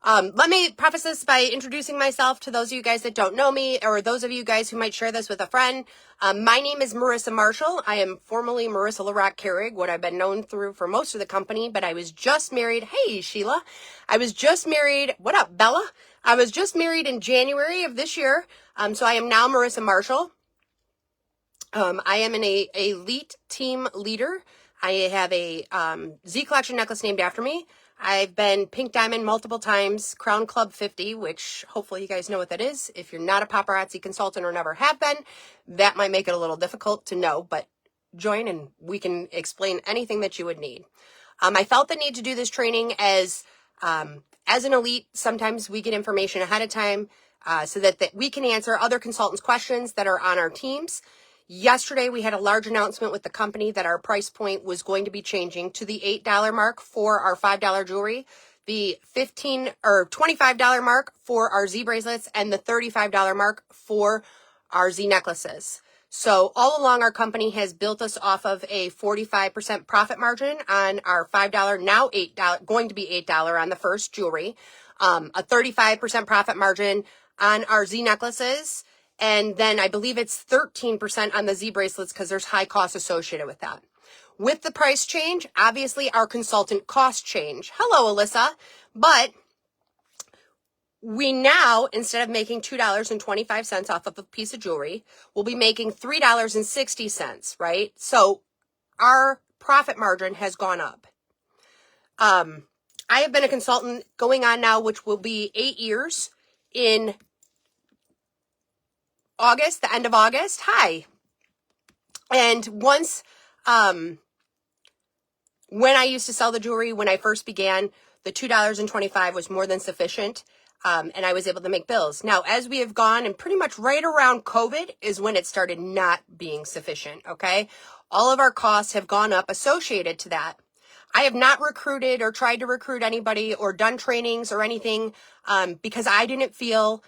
Let me preface this by introducing myself to those of you guys that don't know me, or those of you guys who might share this with a friend. My name is Marissa Marshall. I am formerly Marissa LaRock Carrig, what I've been known through for most of the company, but I was just married. Hey, Sheila. I was just married. What up, Bella? I was just married in January of this year. So I am now Marissa Marshall. I am an elite team leader. I have a Z Collection necklace named after me. I've been Pink Diamond multiple times, Crown Club 50, which hopefully you guys know what that is. If you're not a paparazzi consultant or never have been, that might make it a little difficult to know, but join and we can explain anything that you would need. I felt the need to do this training as an elite. Sometimes we get information ahead of time so that we can answer other consultants' questions that are on our teams. Yesterday, we had a large announcement with the company that our price point was going to be changing to the $8 mark for our $5 jewelry, the $15 or $25 mark for our Z bracelets, and the $35 mark for our Z necklaces. So all along, our company has built us off of a 45% profit margin on our $5, now $8, going to be $8 on the first jewelry, a 35% profit margin on our Z necklaces, and then I believe it's 13% on the Z bracelets because there's high costs associated with that. With the price change, obviously our consultant costs change. Hello, Alyssa. But we now, instead of making $2.25 off of a piece of jewelry, we'll be making $3.60, right? So our profit margin has gone up. I have been a consultant going on now, which will be 8 years in August, the end of August. Hi. And once, when I used to sell the jewelry, when I first began, the $2.25 was more than sufficient. And I was able to make bills. Now, as we have gone, and pretty much right around COVID is when it started not being sufficient. Okay. All of our costs have gone up associated to that. I have not recruited or tried to recruit anybody or done trainings or anything, because I didn't feel,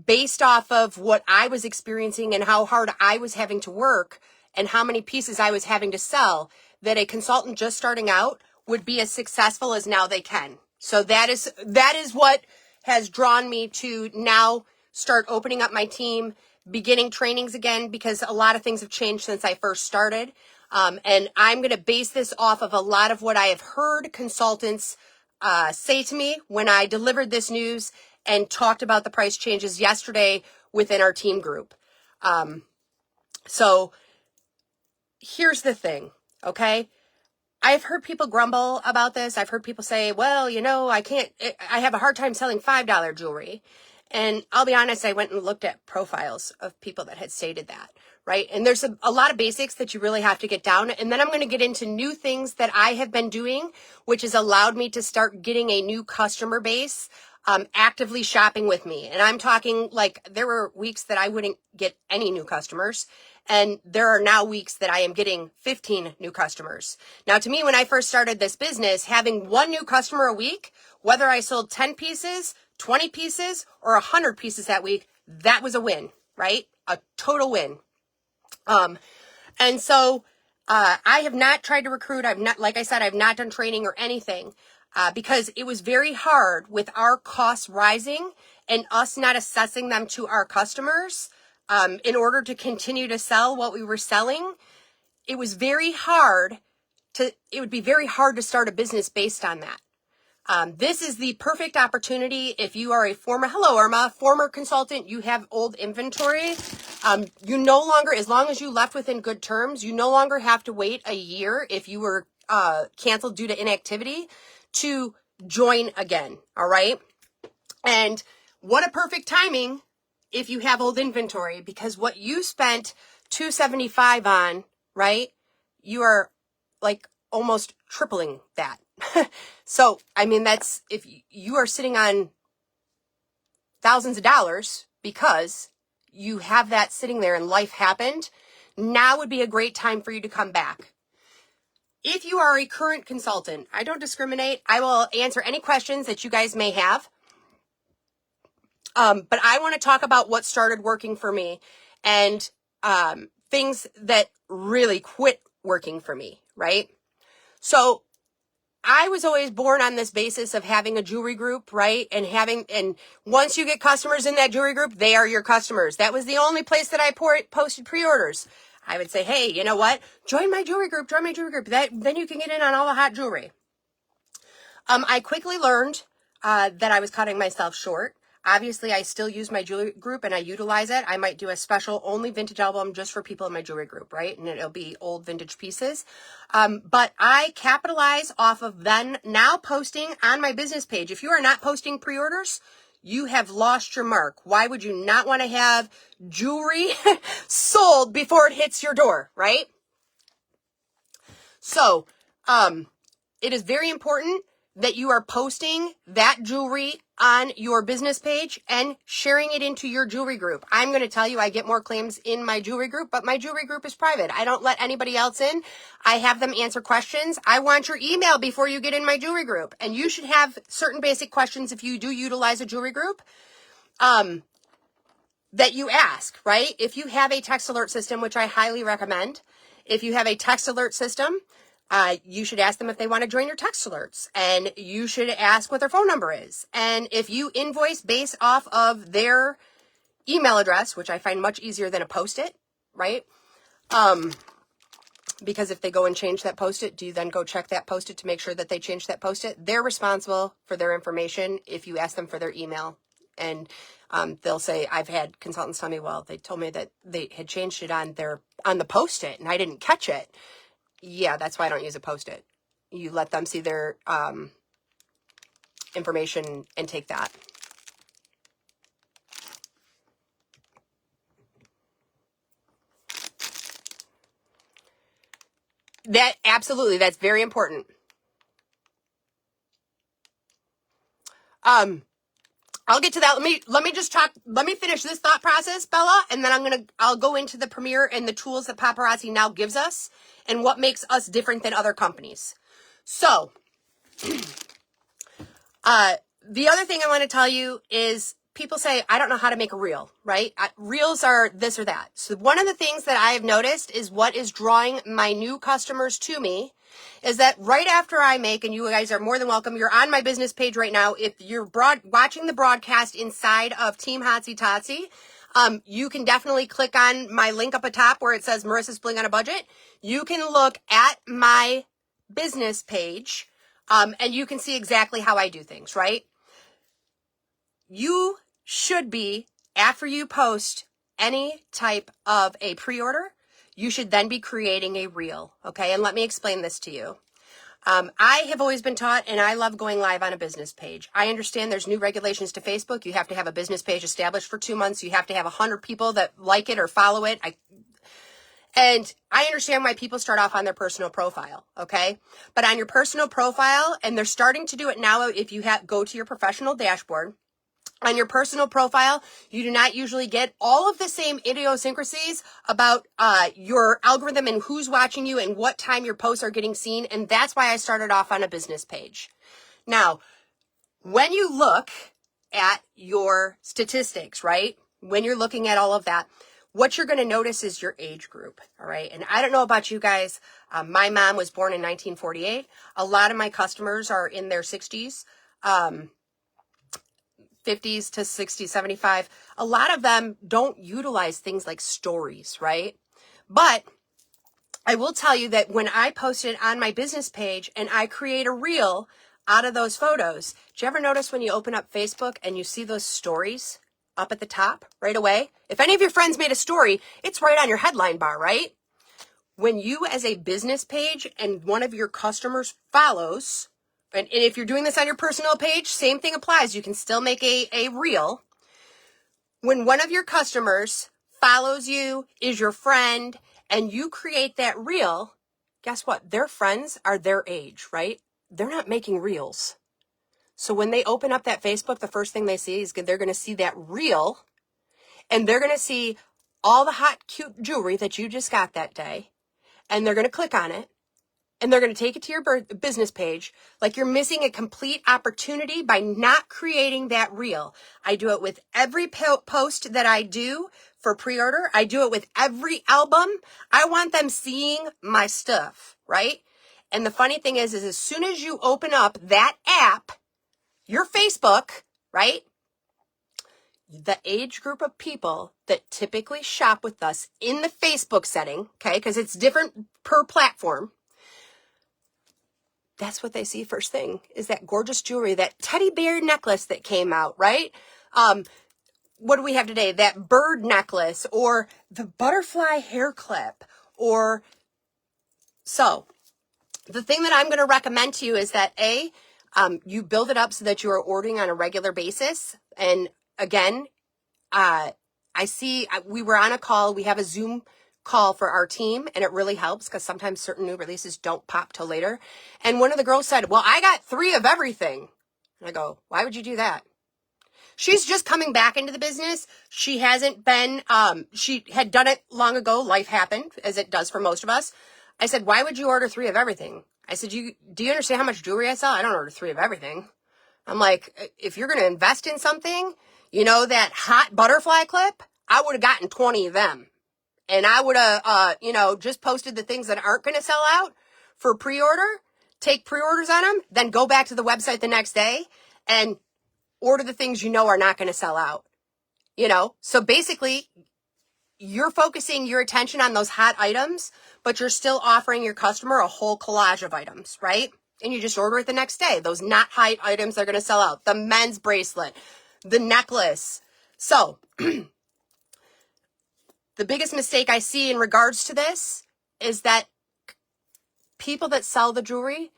based off of what I was experiencing and how hard I was having to work and how many pieces I was having to sell, that a consultant just starting out would be as successful as now they can. So that is what has drawn me to now start opening up my team, beginning trainings again, because a lot of things have changed since I first started. And I'm going to base this off of a lot of what I have heard consultants say to me when I delivered this news and talked about the price changes yesterday within our team group. So here's the thing, okay? I've heard people grumble about this. I've heard people say, well, I have a hard time selling $5 jewelry. And I'll be honest, I went and looked at profiles of people that had stated that, right? And there's a lot of basics that you really have to get down. And then I'm going to get into new things that I have been doing, which has allowed me to start getting a new customer base actively shopping with me. And I'm talking like there were weeks that I wouldn't get any new customers. And there are now weeks that I am getting 15 new customers. Now, to me, when I first started this business, having one new customer a week, whether I sold 10 pieces, 20 pieces, or 100 pieces that week, that was a win, right? A total win. And so I have not tried to recruit. Like I said, I've not done training or anything. Because it was very hard with our costs rising and us not assessing them to our customers in order to continue to sell what we were selling. It would be very hard to start a business based on that. This is the perfect opportunity if you are hello Irma, former consultant, you have old inventory. You no longer, as long as you left within good terms, you no longer have to wait a year if you were canceled due to inactivity to join again. All right. And what a perfect timing if you have old inventory, because what you spent $275 on, right? You are like almost tripling that. So, I mean, that's if you are sitting on thousands of dollars because you have that sitting there and life happened. Now would be a great time for you to come back. If you are a current consultant, I don't discriminate. I will answer any questions that you guys may have. But I want to talk about what started working for me and things that really quit working for me, right? So I was always born on this basis of having a jewelry group, right? And once you get customers in that jewelry group, they are your customers. That was the only place that I posted pre-orders. I would say, hey, you know what? Join my jewelry group. Then you can get in on all the hot jewelry. I quickly learned that I was cutting myself short. Obviously, I still use my jewelry group and I utilize it. I might do a special only vintage album just for people in my jewelry group, right? And it'll be old vintage pieces. But I capitalize off of then now posting on my business page. If you are not posting pre-orders, you have lost your mark. Why would you not want to have jewelry sold before it hits your door, right? So, it is very important that you are posting that jewelry on your business page and sharing it into your jewelry group. I'm going to tell you, I get more claims in my jewelry group, but my jewelry group is private. I don't let anybody else in. I have them answer questions. I want your email before you get in my jewelry group. And you should have certain basic questions if you do utilize a jewelry group, that you ask, right? If you have a text alert system, which I highly recommend, if you have a text alert system, you should ask them if they want to join your text alerts, and you should ask what their phone number is. And if you invoice based off of their email address, which I find much easier than a Post-it, right? Because if they go and change that Post-it, do you then go check that Post-it to make sure that they changed that Post-it? They're responsible for their information if you ask them for their email. And they'll say, I've had consultants tell me, well, they told me that they had changed it on the Post-it and I didn't catch it. Yeah, that's why I don't use a Post-it. You let them see their information and take that. Absolutely, that's very important. I'll get to that. Let me finish this thought process, Bella, and then I'll go into the Premier and the tools that Paparazzi now gives us and what makes us different than other companies. So, the other thing I want to tell you is people say, I don't know how to make a reel, right? Reels are this or that. So one of the things that I have noticed is what is drawing my new customers to me is that right after I make, and you guys are more than welcome, you're on my business page right now. If you're watching the broadcast inside of Team Hotsy Totsy, you can definitely click on my link up atop where it says Marissa's Bling on a Budget. You can look at my business page, and you can see exactly how I do things, right? You should be, after you post any type of a pre-order, you should then be creating a reel, okay? And let me explain this to you. I have always been taught, and I love going live on a business page. I understand there's new regulations to Facebook. You have to have a business page established for 2 months. You have to have 100 people that like it or follow it. And I understand why people start off on their personal profile, okay? But on your personal profile, and they're starting to do it now if you go to your professional dashboard, on your personal profile, you do not usually get all of the same idiosyncrasies about your algorithm and who's watching you and what time your posts are getting seen. And that's why I started off on a business page. Now, when you look at your statistics, right? When you're looking at all of that, what you're going to notice is your age group, all right? And I don't know about you guys. My mom was born in 1948. A lot of my customers are in their 60s. 50s to 60, 75. A lot of them don't utilize things like stories, right? But I will tell you that when I post it on my business page and I create a reel out of those photos, do you ever notice when you open up Facebook and you see those stories up at the top right away? If any of your friends made a story, it's right on your headline bar, right? When you as a business page and one of your customers follows, and if you're doing this on your personal page, same thing applies. You can still make a reel. When one of your customers follows you, is your friend, and you create that reel, guess what? Their friends are their age, right? They're not making reels. So when they open up that Facebook, the first thing they see is they're going to see that reel, and they're going to see all the hot, cute jewelry that you just got that day, and they're going to click on it. And they're going to take it to your business page. Like you're missing a complete opportunity by not creating that reel. I do it with every post that I do for pre-order. I do it with every album. I want them seeing my stuff, right? And the funny thing is as soon as you open up that app, your Facebook, right? The age group of people that typically shop with us in the Facebook setting, okay, because it's different per platform, that's what they see first thing, is that gorgeous jewelry, that teddy bear necklace that came out, right? What do we have today? That bird necklace or the butterfly hair clip. Or so the thing that I'm going to recommend to you is that you build it up so that you are ordering on a regular basis. And again, we were on a call. We have a Zoom call for our team, and it really helps because sometimes certain new releases don't pop till later. And one of the girls said, well, I got 3 of everything. And I go, why would you do that? She's just coming back into the business. She hasn't been, she had done it long ago. Life happened, as it does for most of us. I said, why would you order 3 of everything? I said, do you understand how much jewelry I sell? I don't order 3 of everything. I'm like, if you're going to invest in something, you know, that hot butterfly clip, I would have gotten 20 of them. And I would have, just posted the things that aren't going to sell out for pre-order, take pre-orders on them, then go back to the website the next day and order the things you know are not going to sell out. So basically, you're focusing your attention on those hot items, but you're still offering your customer a whole collage of items, right? And you just order it the next day. Those not hot items are going to sell out. The men's bracelet, the necklace. So the biggest mistake I see in regards to this is that people that sell the jewelry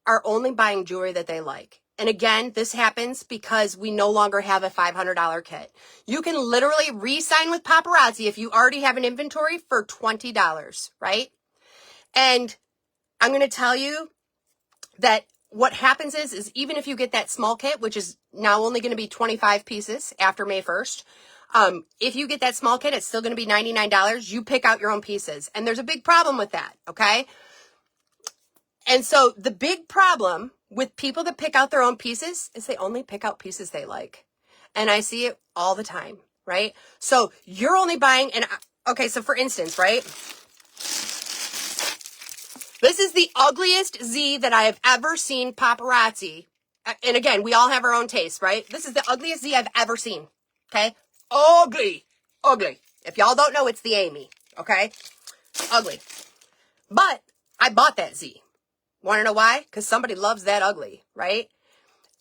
are only buying jewelry that they like. And again, this happens because we no longer have a $500 kit. You can literally re-sign with Paparazzi if you already have an inventory for $20, right? And I'm going to tell you that what happens is even if you get that small kit, which is now only going to be 25 pieces after May 1st, if you get that small kit, it's still going to be $99. You pick out your own pieces. And there's a big problem with that, okay? And so the big problem with people that pick out their own pieces is they only pick out pieces they like. And I see it all the time, right? So you're only buying, okay, so for instance, right? This is the ugliest Z that I have ever seen Paparazzi. And again, we all have our own taste, right? This is the ugliest Z I've ever seen, okay? Ugly. If y'all don't know, it's the Amy, okay? Ugly. But I bought that Z. Want to know why? Because somebody loves that ugly, right?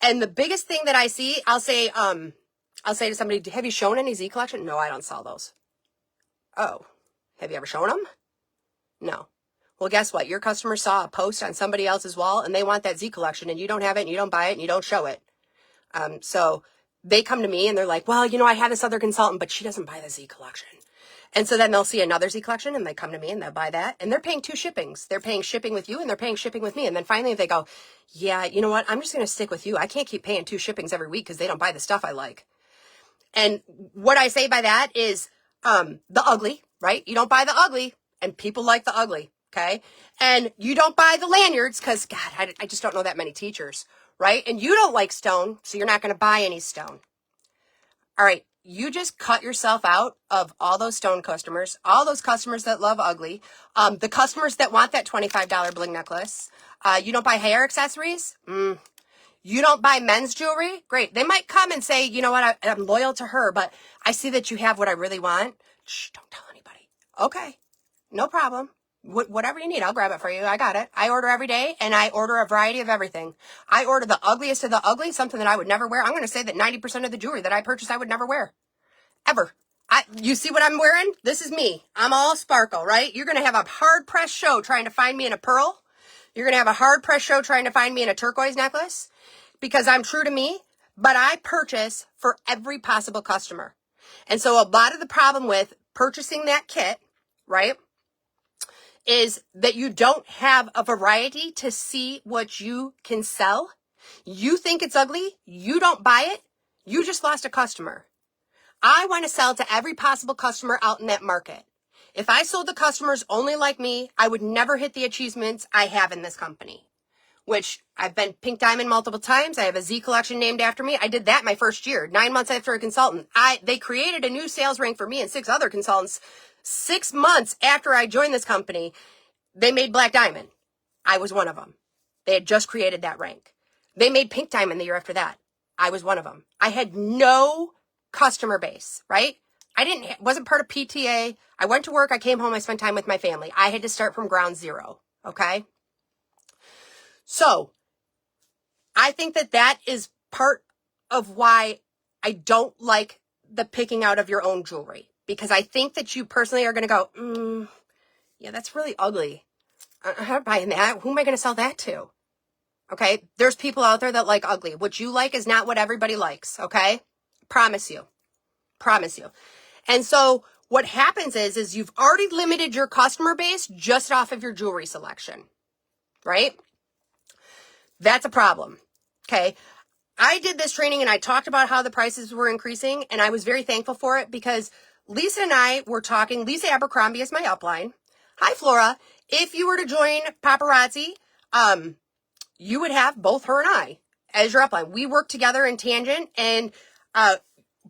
And the biggest thing that I see, I'll say to somebody, have you shown any Z collection? No, I don't sell those. Oh, have you ever shown them? No. Well, guess what? Your customer saw a post on somebody else's wall and they want that Z collection and you don't have it and you don't buy it and you don't show it. So they come to me and they're like, well, I have this other consultant, but she doesn't buy the Z collection. And so then they'll see another Z collection and they come to me and they'll buy that. And they're paying 2 shippings. They're paying shipping with you and they're paying shipping with me. And then finally they go, yeah, you know what? I'm just going to stick with you. I can't keep paying 2 shippings every week because they don't buy the stuff I like. And what I say by that is the ugly, right? You don't buy the ugly and people like the ugly, okay? And you don't buy the lanyards because, God, I just don't know that many teachers, right? And you don't like stone, so you're not going to buy any stone. All right. You just cut yourself out of all those stone customers, all those customers that love ugly, the customers that want that $25 bling necklace. You don't buy hair accessories? You don't buy men's jewelry? Great. They might come and say, you know what, I'm loyal to her, but I see that you have what I really want. Shh, don't tell anybody. Okay, no problem. Whatever you need, I'll grab it for you. I got it. I order every day, and I order a variety of everything. I order the ugliest of the ugly, something that I would never wear. I'm going to say that 90% of the jewelry that I purchase, I would never wear. Ever. You see what I'm wearing? This is me. I'm all sparkle, right? You're going to have a hard-pressed show trying to find me in a pearl. You're going to have a hard-pressed show trying to find me in a turquoise necklace because I'm true to me, but I purchase for every possible customer. And so a lot of the problem with purchasing that kit, right, is that you don't have a variety to see what you can sell. You think it's ugly. You don't buy it. You just lost a customer. I want to sell to every possible customer out in that market. If I sold to customers only like me, I would never hit the achievements I have in this company, which I've been Pink Diamond multiple times. I have a Z collection named after me. I did that my first year, 9 months after a consultant. They created a new sales rank for me and 6 other consultants 6 months after I joined this company. They made Black Diamond. I was one of them. They had just created that rank. They made pink diamond the year after that. I was one of them. I had no customer base, right? Wasn't part of PTA. I went to work. I came home. I spent time with my family. I had to start from ground zero. Okay. So I think that is part of why I don't like the picking out of your own jewelry, because I think that you personally are going to go, yeah, that's really ugly. I'm not buying that. Who am I going to sell that to? Okay. There's people out there that like ugly. What you like is not what everybody likes. Okay. Promise you. Promise you. And so what happens is you've already limited your customer base just off of your jewelry selection, right? That's a problem. Okay. I did this training and I talked about how the prices were increasing, and I was very thankful for it because Lisa and I were talking. Lisa Abercrombie is my upline. Hi, Flora. If you were to join Paparazzi, you would have both her and I as your upline. We work together in tangent, and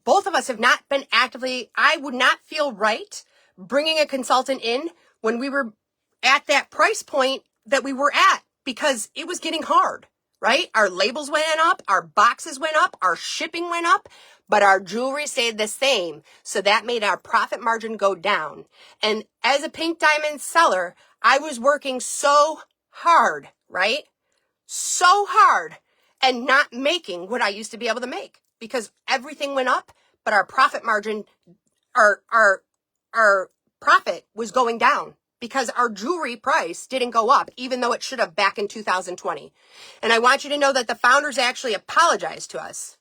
both of us have not been actively, I would not feel right bringing a consultant in when we were at that price point that we were at, because it was getting hard, right? Our labels went up, our boxes went up, our shipping went up, but our jewelry stayed the same. So that made our profit margin go down. And as a pink diamond seller, I was working so hard, right? So hard, and not making what I used to be able to make, because everything went up, but our profit margin, our profit was going down because our jewelry price didn't go up, even though it should have back in 2020. And I want you to know that the founders actually apologized to us.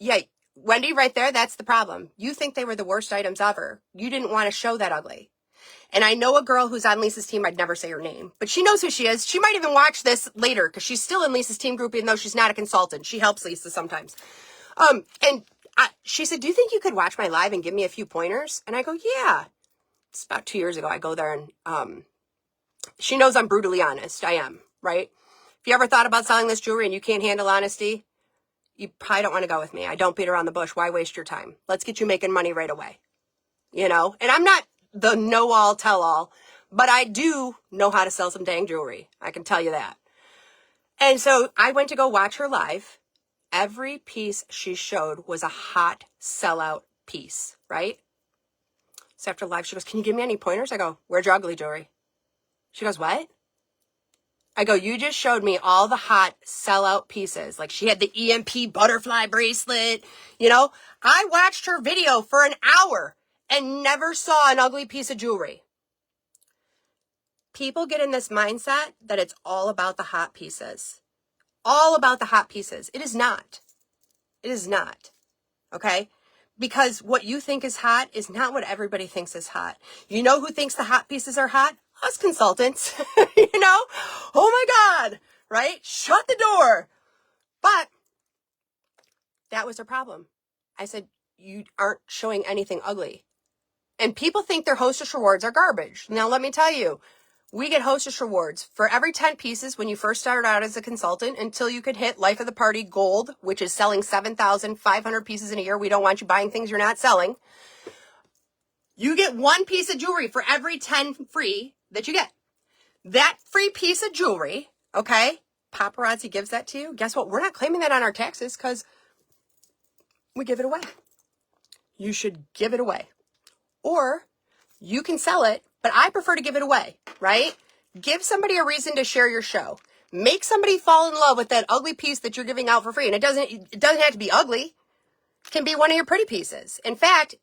Yeah, Wendy, right there, that's the problem. You think they were the worst items ever. You didn't want to show that ugly. And I know a girl who's on Lisa's team. I'd never say her name, but she knows who she is. She might even watch this later because she's still in Lisa's team group, even though she's not a consultant. She helps Lisa sometimes. She said, do you think you could watch my live and give me a few pointers? And I go, yeah. It's about 2 years ago. I go there, and she knows I'm brutally honest. I am, right? If you ever thought about selling this jewelry and you can't handle honesty, you probably don't want to go with me. I don't beat around the bush. Why waste your time? Let's get you making money right away. And I'm not the know-all, tell-all, but I do know how to sell some dang jewelry. I can tell you that. And so I went to go watch her live. Every piece she showed was a hot sellout piece, right? So after live, she goes, can you give me any pointers? I go, where's your ugly jewelry? She goes, what? I go, you just showed me all the hot sellout pieces. Like she had the EMP butterfly bracelet. I watched her video for an hour and never saw an ugly piece of jewelry. People get in this mindset that it's all about the hot pieces. All about the hot pieces. It is not. It is not. Okay? Because what you think is hot is not what everybody thinks is hot. You know who thinks the hot pieces are hot? Us consultants. Oh my God, right? Shut the door. But that was a problem. I said, you aren't showing anything ugly. And people think their Hostess rewards are garbage. Now, let me tell you, we get Hostess rewards for every 10 pieces when you first start out as a consultant until you could hit Life of the Party Gold, which is selling 7,500 pieces in a year. We don't want you buying things you're not selling. You get one piece of jewelry for every 10 free that you get. That free piece of jewelry, okay, Paparazzi gives that to you. Guess what? We're not claiming that on our taxes because we give it away. You should give it away. Or you can sell it, but I prefer to give it away, right? Give somebody a reason to share your show. Make somebody fall in love with that ugly piece that you're giving out for free. And it doesn't have to be ugly. It can be one of your pretty pieces. In fact,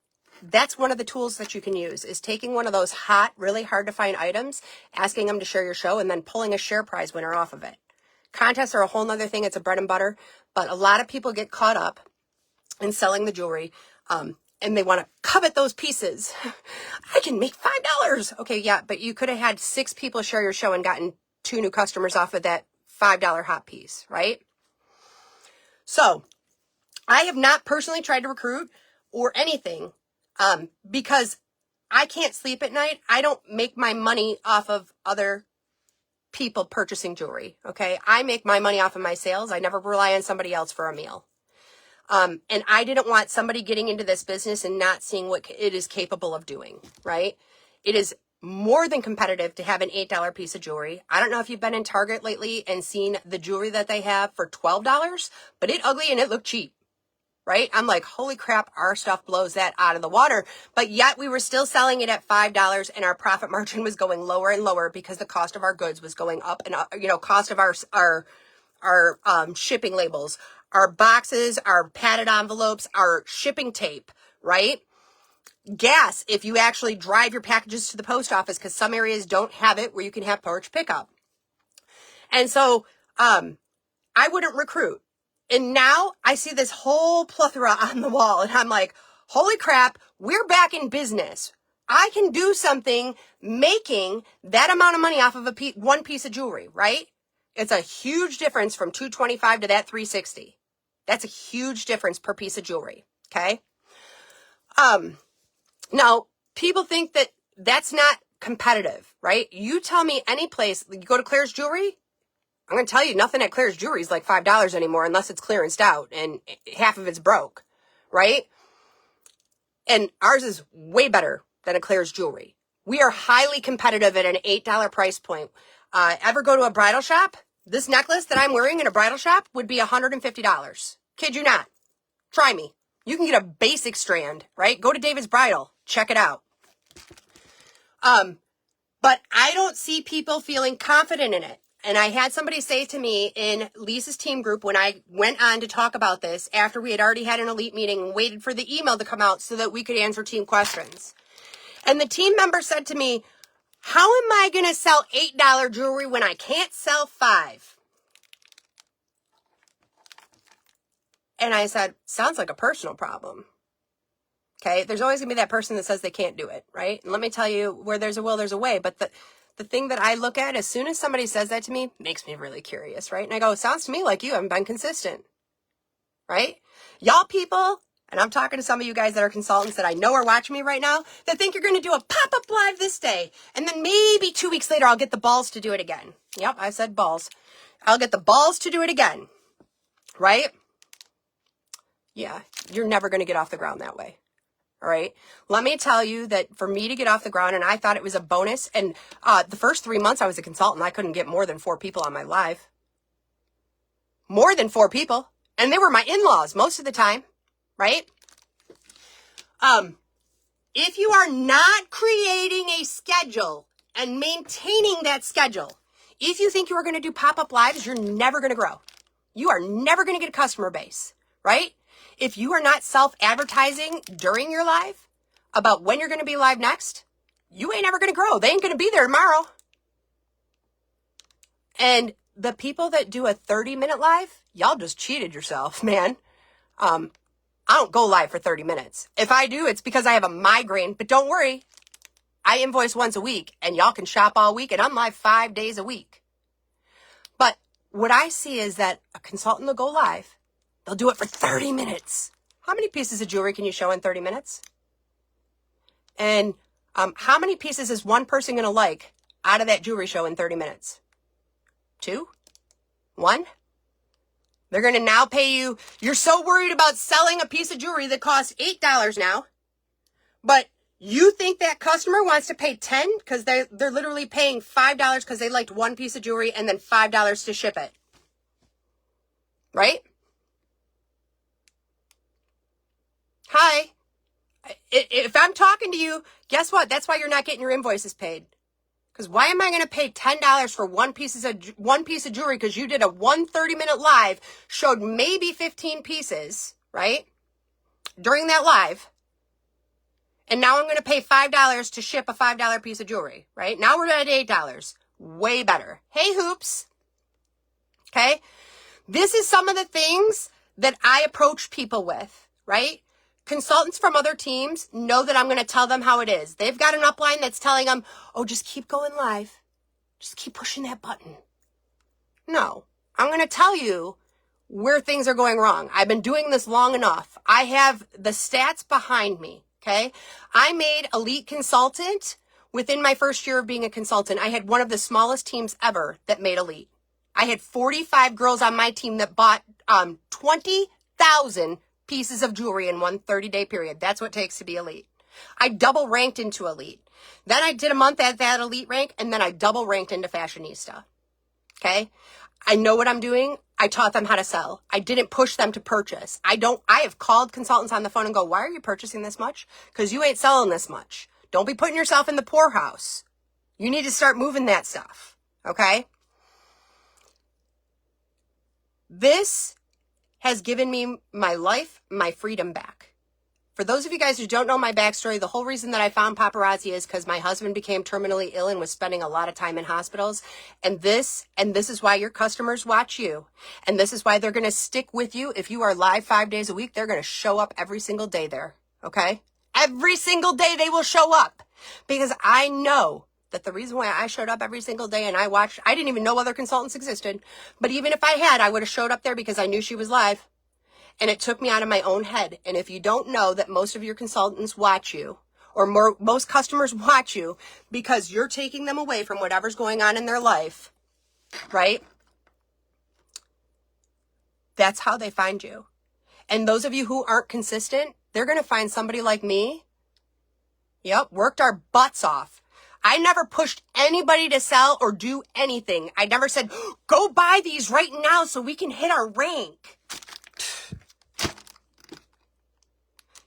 that's one of the tools that you can use, is taking one of those hot, really hard to find items, asking them to share your show, and then pulling a share prize winner off of it. Contests are a whole nother thing. It's a bread and butter, but a lot of people get caught up in selling the jewelry, and they want to covet those pieces. I can make $5. Okay, yeah, but you could have had 6 people share your show and gotten 2 new customers off of that $5 hot piece, right? So I have not personally tried to recruit or anything, because I can't sleep at night. I don't make my money off of other people purchasing jewelry. Okay. I make my money off of my sales. I never rely on somebody else for a meal. And I didn't want somebody getting into this business and not seeing what it is capable of doing, right? It is more than competitive to have an $8 piece of jewelry. I don't know if you've been in Target lately and seen the jewelry that they have for $12, but it ugly and it looked cheap, right? I'm like, holy crap, our stuff blows that out of the water. But yet we were still selling it at $5 and our profit margin was going lower and lower because the cost of our goods was going up and up, cost of our shipping labels, our boxes, our padded envelopes, our shipping tape, right? Gas, if you actually drive your packages to the post office, because some areas don't have it where you can have porch pickup. And so I wouldn't recruit. And now I see this whole plethora on the wall and I'm like, holy crap, we're back in business. I can do something making that amount of money off of one piece of jewelry, right? It's a huge difference from $225 to that $360. That's a huge difference per piece of jewelry, okay? Now, people think that that's not competitive, right? You tell me any place, you go to Claire's Jewelry, I'm going to tell you nothing at Claire's Jewelry is like $5 anymore unless it's clearanced out and half of it's broke, right? And ours is way better than a Claire's Jewelry. We are highly competitive at an $8 price point. Ever go to a bridal shop? This necklace that I'm wearing in a bridal shop would be $150. Kid you not. Try me. You can get a basic strand, right? Go to David's Bridal. Check it out. But I don't see people feeling confident in it. And I had somebody say to me in Lisa's team group when I went on to talk about this after we had already had an elite meeting and waited for the email to come out so that we could answer team questions. And the team member said to me, how am I going to sell $8 jewelry when I can't sell $5? And I said, sounds like a personal problem. Okay, there's always going to be that person that says they can't do it, right? And let me tell you, where there's a will, there's a way. But the thing that I look at as soon as somebody says that to me makes me really curious, right? And I go, it sounds to me like you haven't been consistent, right? Y'all people, and I'm talking to some of you guys that are consultants that I know are watching me right now, that think you're going to do a pop-up live this day. And then maybe 2 weeks later, I'll get the balls to do it again. Yep, I said balls. I'll get the balls to do it again, right? Yeah, you're never going to get off the ground that way. All right. Let me tell you that for me to get off the ground, and I thought it was a bonus. And the first 3 months I was a consultant, I couldn't get more than 4 people on my live. More than 4 people. And they were my in-laws most of the time. Right? If you are not creating a schedule and maintaining that schedule, if you think you are going to do pop-up lives, you're never going to grow. You are never going to get a customer base. Right? If you are not self-advertising during your live about when you're going to be live next, you ain't ever going to grow. They ain't going to be there tomorrow. And the people that do a 30-minute live, y'all just cheated yourself, man. I don't go live for 30 minutes. If I do, it's because I have a migraine. But don't worry. I invoice once a week, and y'all can shop all week, and I'm live 5 days a week. But what I see is that a consultant will go live. They'll do it for 30 minutes. How many pieces of jewelry can you show in 30 minutes? And how many pieces is one person going to like out of that jewelry show in 30 minutes? 2? 1? They're going to now pay you. You're so worried about selling a piece of jewelry that costs $8 now, but you think that customer wants to pay $10 because they're literally paying $5 because they liked one piece of jewelry and then $5 to ship it. Right? Hi. If I'm talking to you, guess what? That's why you're not getting your invoices paid. Because why am I going to pay $10 for one piece of jewelry because you did a 30-minute live, showed maybe 15 pieces, right? During that live. And now I'm going to pay $5 to ship a $5 piece of jewelry, right? Now we're at $8. Way better. Hey, hoops. Okay? This is some of the things that I approach people with, right? Consultants from other teams know that I'm going to tell them how it is. They've got an upline that's telling them, oh, just keep going live. Just keep pushing that button. No, I'm going to tell you where things are going wrong. I've been doing this long enough. I have the stats behind me, okay? I made elite consultant within my first year of being a consultant. I had one of the smallest teams ever that made elite. I had 45 girls on my team that bought 20,000 pieces of jewelry in one 30-day period. That's what it takes to be elite. I double ranked into elite. Then I did a month at that elite rank, and then I double ranked into fashionista. Okay? I know what I'm doing. I taught them how to sell. I didn't push them to purchase. I have called consultants on the phone and go, why are you purchasing this much? Because you ain't selling this much. Don't be putting yourself in the poorhouse. You need to start moving that stuff. Okay? This has given me my life, my freedom back. For those of you guys who don't know my backstory, the whole reason that I found paparazzi is because my husband became terminally ill and was spending a lot of time in hospitals. And this is why your customers watch you. And this is why they're going to stick with you. If you are live 5 days a week, they're going to show up every single day there. Okay? Every single day they will show up. Because I know that the reason why I showed up every single day and I didn't even know other consultants existed. But even if I had, I would have showed up there because I knew she was live. And it took me out of my own head. And if you don't know that most of your consultants watch you, or most customers watch you because you're taking them away from whatever's going on in their life, right? That's how they find you. And those of you who aren't consistent, they're going to find somebody like me. Yep, worked our butts off. I never pushed anybody to sell or do anything. I never said, go buy these right now so we can hit our rank.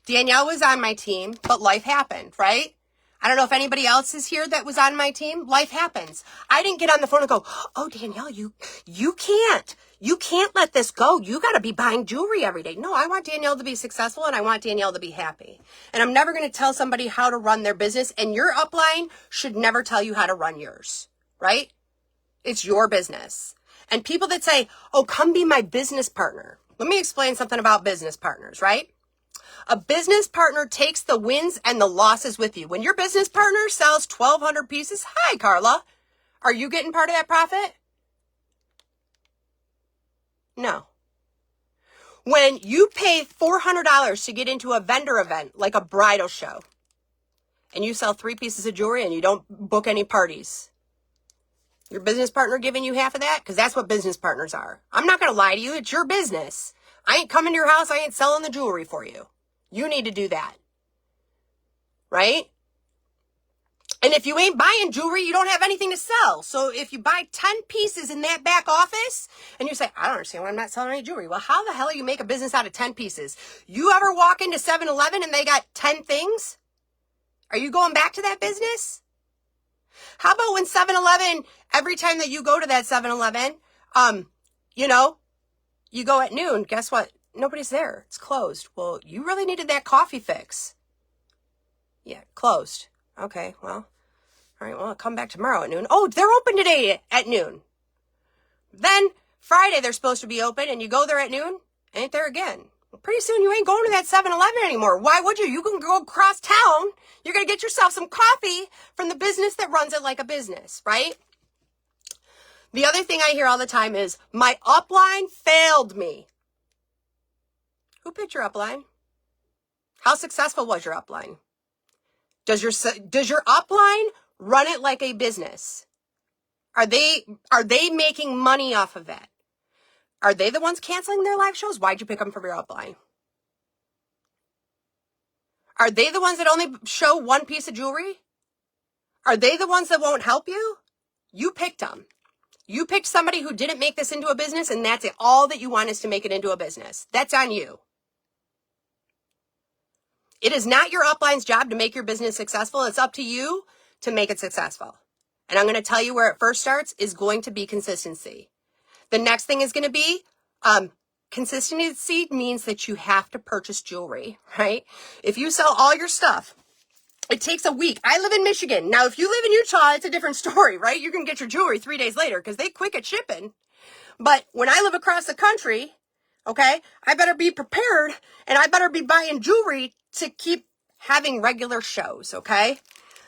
Danielle was on my team, but life happened, right? I don't know if anybody else is here that was on my team. Life happens. I didn't get on the phone and go, oh, Danielle, you can't let this go. You got to be buying jewelry every day. No, I want Danielle to be successful and I want Danielle to be happy. And I'm never going to tell somebody how to run their business, and your upline should never tell you how to run yours, right? It's your business. And people that say, oh, come be my business partner. Let me explain something about business partners, right? A business partner takes the wins and the losses with you. When your business partner sells 1,200 pieces, hi, Carla, are you getting part of that profit? No. When you pay $400 to get into a vendor event, like a bridal show, and you sell 3 pieces of jewelry and you don't book any parties, your business partner giving you half of that? Because that's what business partners are. I'm not going to lie to you. It's your business. I ain't coming to your house. I ain't selling the jewelry for you. You need to do that, right? And if you ain't buying jewelry, you don't have anything to sell. So if you buy 10 pieces in that back office and you say, I don't understand why I'm not selling any jewelry. Well, how the hell are you make a business out of 10 pieces? You ever walk into 7-Eleven and they got 10 things? Are you going back to that business? How about when 7-Eleven, every time that you go to that 7-Eleven, you go at noon, guess what? Nobody's there. It's closed. Well, you really needed that coffee fix. Yeah, closed. Okay, well, all right, well, I'll come back tomorrow at noon. Oh, they're open today at noon. Then Friday they're supposed to be open and you go there at noon, ain't there again. Well, pretty soon you ain't going to that 7-Eleven anymore. Why would you? You can go across town. You're going to get yourself some coffee from the business that runs it like a business, right? The other thing I hear all the time is, my upline failed me. Who picked your upline? How successful was your upline? Does your upline run it like a business? Are they making money off of it? Are they the ones canceling their live shows? Why'd you pick them for your upline? Are they the ones that only show 1 piece of jewelry? Are they the ones that won't help you? You picked them. You picked somebody who didn't make this into a business, and that's it. All that you want is to make it into a business. That's on you. It is not your upline's job to make your business successful. It's up to you to make it successful. And I'm going to tell you where it first starts is going to be consistency. The next thing is going to be consistency means that you have to purchase jewelry, right? If you sell all your stuff, it takes a week. I live in Michigan. Now, if you live in Utah, it's a different story, right? You're going to get your jewelry 3 days later because they quick at shipping. But when I live across the country, okay, I better be prepared and I better be buying jewelry to keep having regular shows, okay?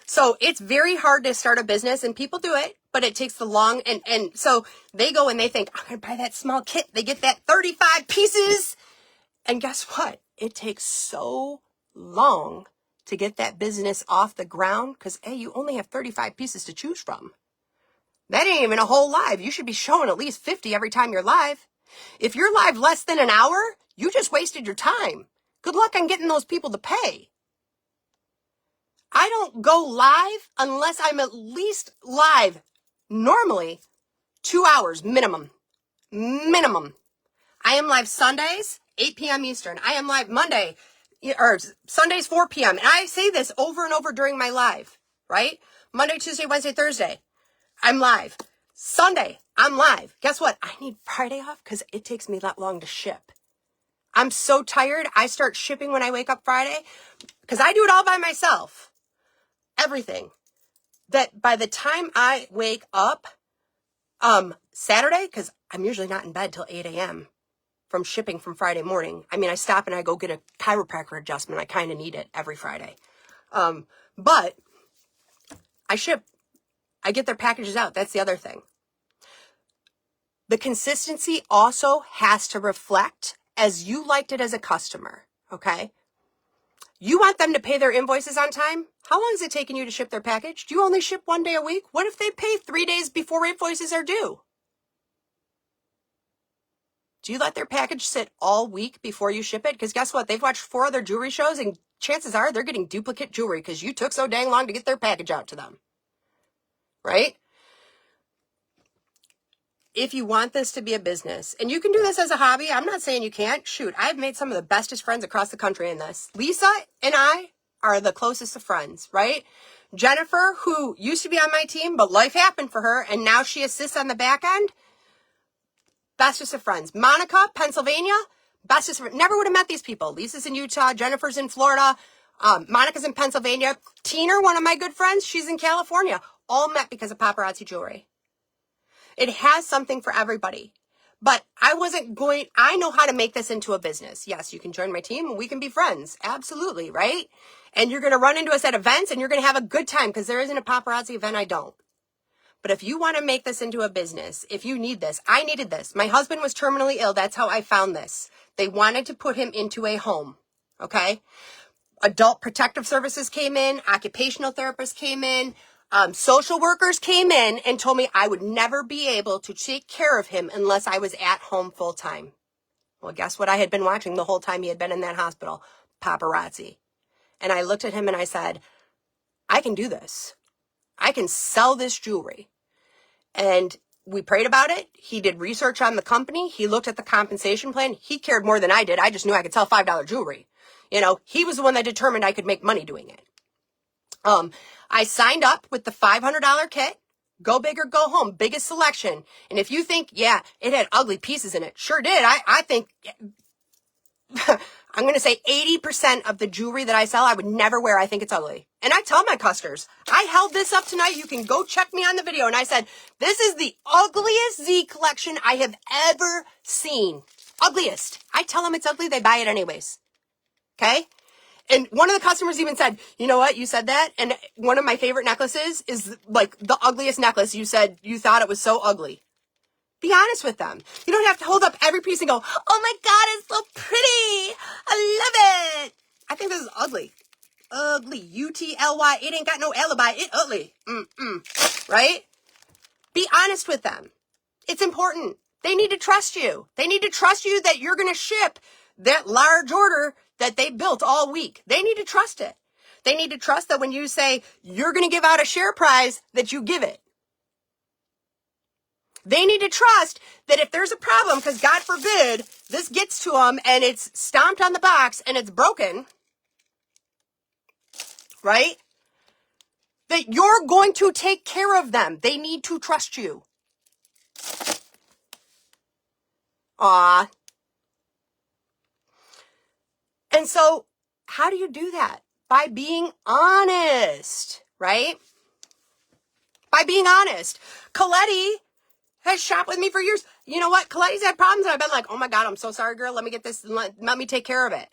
So it's very hard to start a business, and people do it, but it takes the long, and so they go and they think, I'm going to buy that small kit. They get that 35 pieces. And guess what? It takes so long to get that business off the ground because, hey, you only have 35 pieces to choose from. That ain't even a whole live. You should be showing at least 50 every time you're live. If you're live less than an hour, you just wasted your time. Good luck on getting those people to pay. I don't go live unless I'm at least live normally 2 hours minimum. Minimum. I am live Sundays, 8 p.m. Eastern. I am live Monday or Sundays, 4 p.m. And I say this over and over during my live, right? Monday, Tuesday, Wednesday, Thursday, I'm live. Sunday, I'm live. Guess what? I need Friday off because it takes me that long to ship. I'm so tired. I start shipping when I wake up Friday because I do it all by myself. Everything. That by the time I wake up Saturday, because I'm usually not in bed till 8 a.m. from shipping from Friday morning. I mean, I stop and I go get a chiropractor adjustment. I kind of need it every Friday. But I ship. I get their packages out. That's the other thing. The consistency also has to reflect as you liked it as a customer, okay? You want them to pay their invoices on time? How long is it taking you to ship their package? Do you only ship 1 day a week? What if they pay 3 days before invoices are due? Do you let their package sit all week before you ship it? Because guess what? They've watched 4 other jewelry shows and chances are they're getting duplicate jewelry because you took so dang long to get their package out to them, right? If you want this to be a business, and you can do this as a hobby, I'm not saying you can't. Shoot, I've made some of the bestest friends across the country in this. Lisa and I are the closest of friends, right? Jennifer, who used to be on my team, but life happened for her, and now she assists on the back end. Bestest of friends. Monica, Pennsylvania, bestest of friends. Never would have met these people. Lisa's in Utah, Jennifer's in Florida, Monica's in Pennsylvania. Tina, one of my good friends, she's in California. All met because of paparazzi jewelry. It has something for everybody. But I know how to make this into a business. Yes, you can join my team and we can be friends. Absolutely, right? And you're going to run into us at events and you're going to have a good time because there isn't a paparazzi event I don't. But if you want to make this into a business, if you need this, I needed this. My husband was terminally ill. That's how I found this. They wanted to put him into a home, okay? Adult protective services came in, occupational therapists came in, social workers came in and told me I would never be able to take care of him unless I was at home full time. Well, guess what I had been watching the whole time he had been in that hospital? Paparazzi. And I looked at him and I said, I can do this. I can sell this jewelry. And we prayed about it. He did research on the company. He looked at the compensation plan. He cared more than I did. I just knew I could sell $5 jewelry. You know, he was the one that determined I could make money doing it. I signed up with the $500 kit. Go big or go home. Biggest selection. And if you think, yeah, it had ugly pieces in it. Sure did. I think, I'm going to say 80% of the jewelry that I sell, I would never wear. I think it's ugly. And I tell my customers, I held this up tonight. You can go check me on the video. And I said, this is the ugliest Z collection I have ever seen. Ugliest. I tell them it's ugly. They buy it anyways. Okay. And one of the customers even said, you know what? You said that. And one of my favorite necklaces is like the ugliest necklace. You said you thought it was so ugly. Be honest with them. You don't have to hold up every piece and go, oh my God, it's so pretty. I love it. I think this is ugly. Ugly. UTLY. It ain't got no alibi. It ugly. Right? Be honest with them. It's important. They need to trust you. They need to trust you that you're going to ship that large order that they built all week. They need to trust it. They need to trust that when you say you're going to give out a share prize, that you give it. They need to trust that if there's a problem, because God forbid this gets to them and it's stomped on the box and it's broken, right? That you're going to take care of them. They need to trust you. Aw. And so how do you do that? By being honest, right? By being honest. Coletti has shopped with me for years. You know what? Coletti's had problems and I've been like, oh my God, I'm so sorry, girl. Let me get this. Let me take care of it.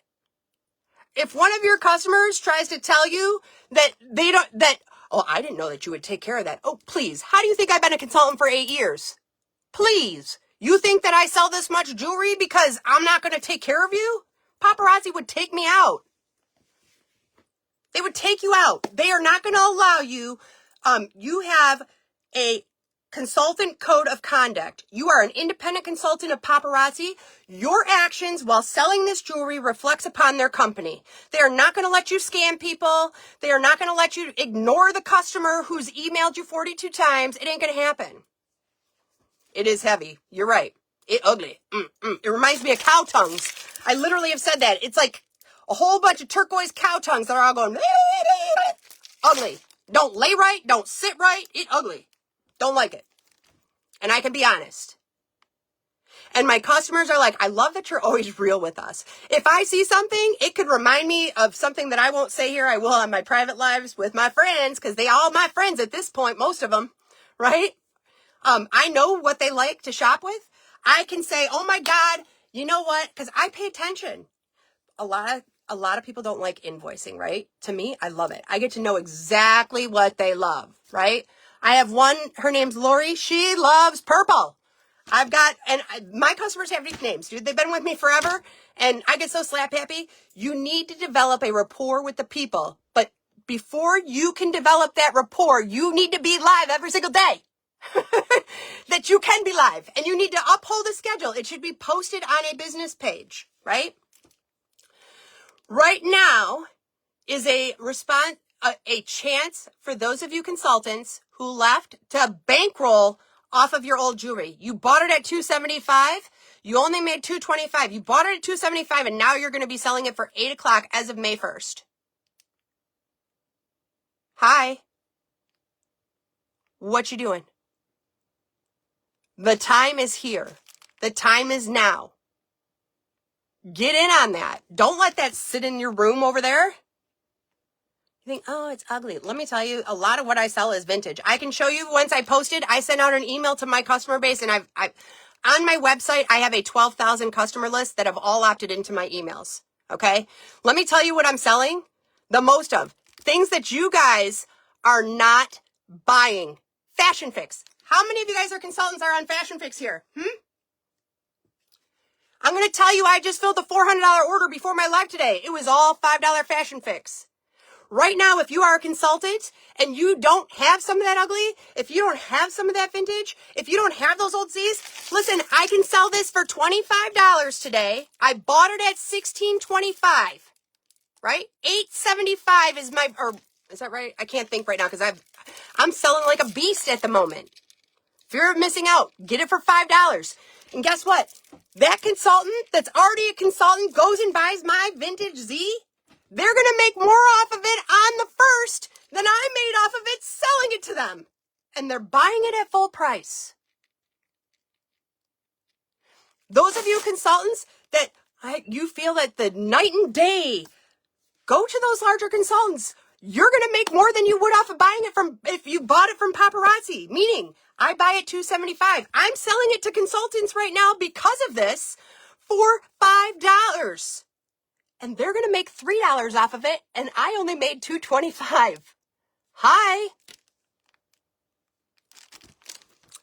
If one of your customers tries to tell you that oh, I didn't know that you would take care of that. Oh, please. How do you think I've been a consultant for 8 years? Please. You think that I sell this much jewelry because I'm not going to take care of you? Paparazzi would take me out. They would take you out. They are not going to allow you. You have a consultant code of conduct. You are an independent consultant of paparazzi. Your actions while selling this jewelry reflects upon their company. They are not going to let you scam people. They are not going to let you ignore the customer who's emailed you 42 times. It ain't going to happen. It is heavy. You're right. It ugly. It reminds me of cow tongues. I literally have said that. It's like a whole bunch of turquoise cow tongues that are all going ugly. Don't lay right. Don't sit right. It ugly. Don't like it. And I can be honest. And my customers are like, I love that you're always real with us. If I see something, it could remind me of something that I won't say here. I will on my private lives with my friends, because they all my friends at this point, most of them, right? I know what they like to shop with. I can say, oh my God, you know what? Because I pay attention. A lot of people don't like invoicing, right? To me, I love it. I get to know exactly what they love, right? I have one, her name's Lori. She loves purple. My customers have nicknames, dude. They've been with me forever, and I get so slap happy. You need to develop a rapport with the people, but before you can develop that rapport, you need to be live every single day. That you can be live, and you need to uphold a schedule. It should be posted on a business page, right? Right now is a chance for those of you consultants who left to bankroll off of your old jewelry. You bought it at $275. You only made $225. You bought it at $275, and now you're going to be selling it for 8 o'clock as of May 1st. Hi. What you doing? The time is here. The time is now. Get in on that. Don't let that sit in your room over there. You think, oh, it's ugly. Let me tell you, a lot of what I sell is vintage. I can show you once I posted, I sent out an email to my customer base, and I've on my website, I have a 12,000 customer list that have all opted into my emails. Okay. Let me tell you what I'm selling. The most of things that you guys are not buying. Fashion Fix. How many of you guys are consultants are on Fashion Fix here? I'm going to tell you, I just filled a $400 order before my live today. It was all $5 Fashion Fix. Right now, if you are a consultant and you don't have some of that ugly, if you don't have some of that vintage, if you don't have those old Z's, listen, I can sell this for $25 today. I bought it at $16.25, right? $8.75 is or is that right? I can't think right now because I'm selling like a beast at the moment. Fear of missing out. Get it for $5. And guess what? That consultant that's already a consultant goes and buys my vintage Z. They're going to make more off of it on the first than I made off of it selling it to them. And they're buying it at full price. Those of you consultants that you feel that the night and day, go to those larger consultants. You're going to make more than you would off of buying it from if you bought it from Paparazzi. Meaning, I buy it $275. I'm selling it to consultants right now because of this for $5. And they're going to make $3 off of it, and I only made $225. Hi.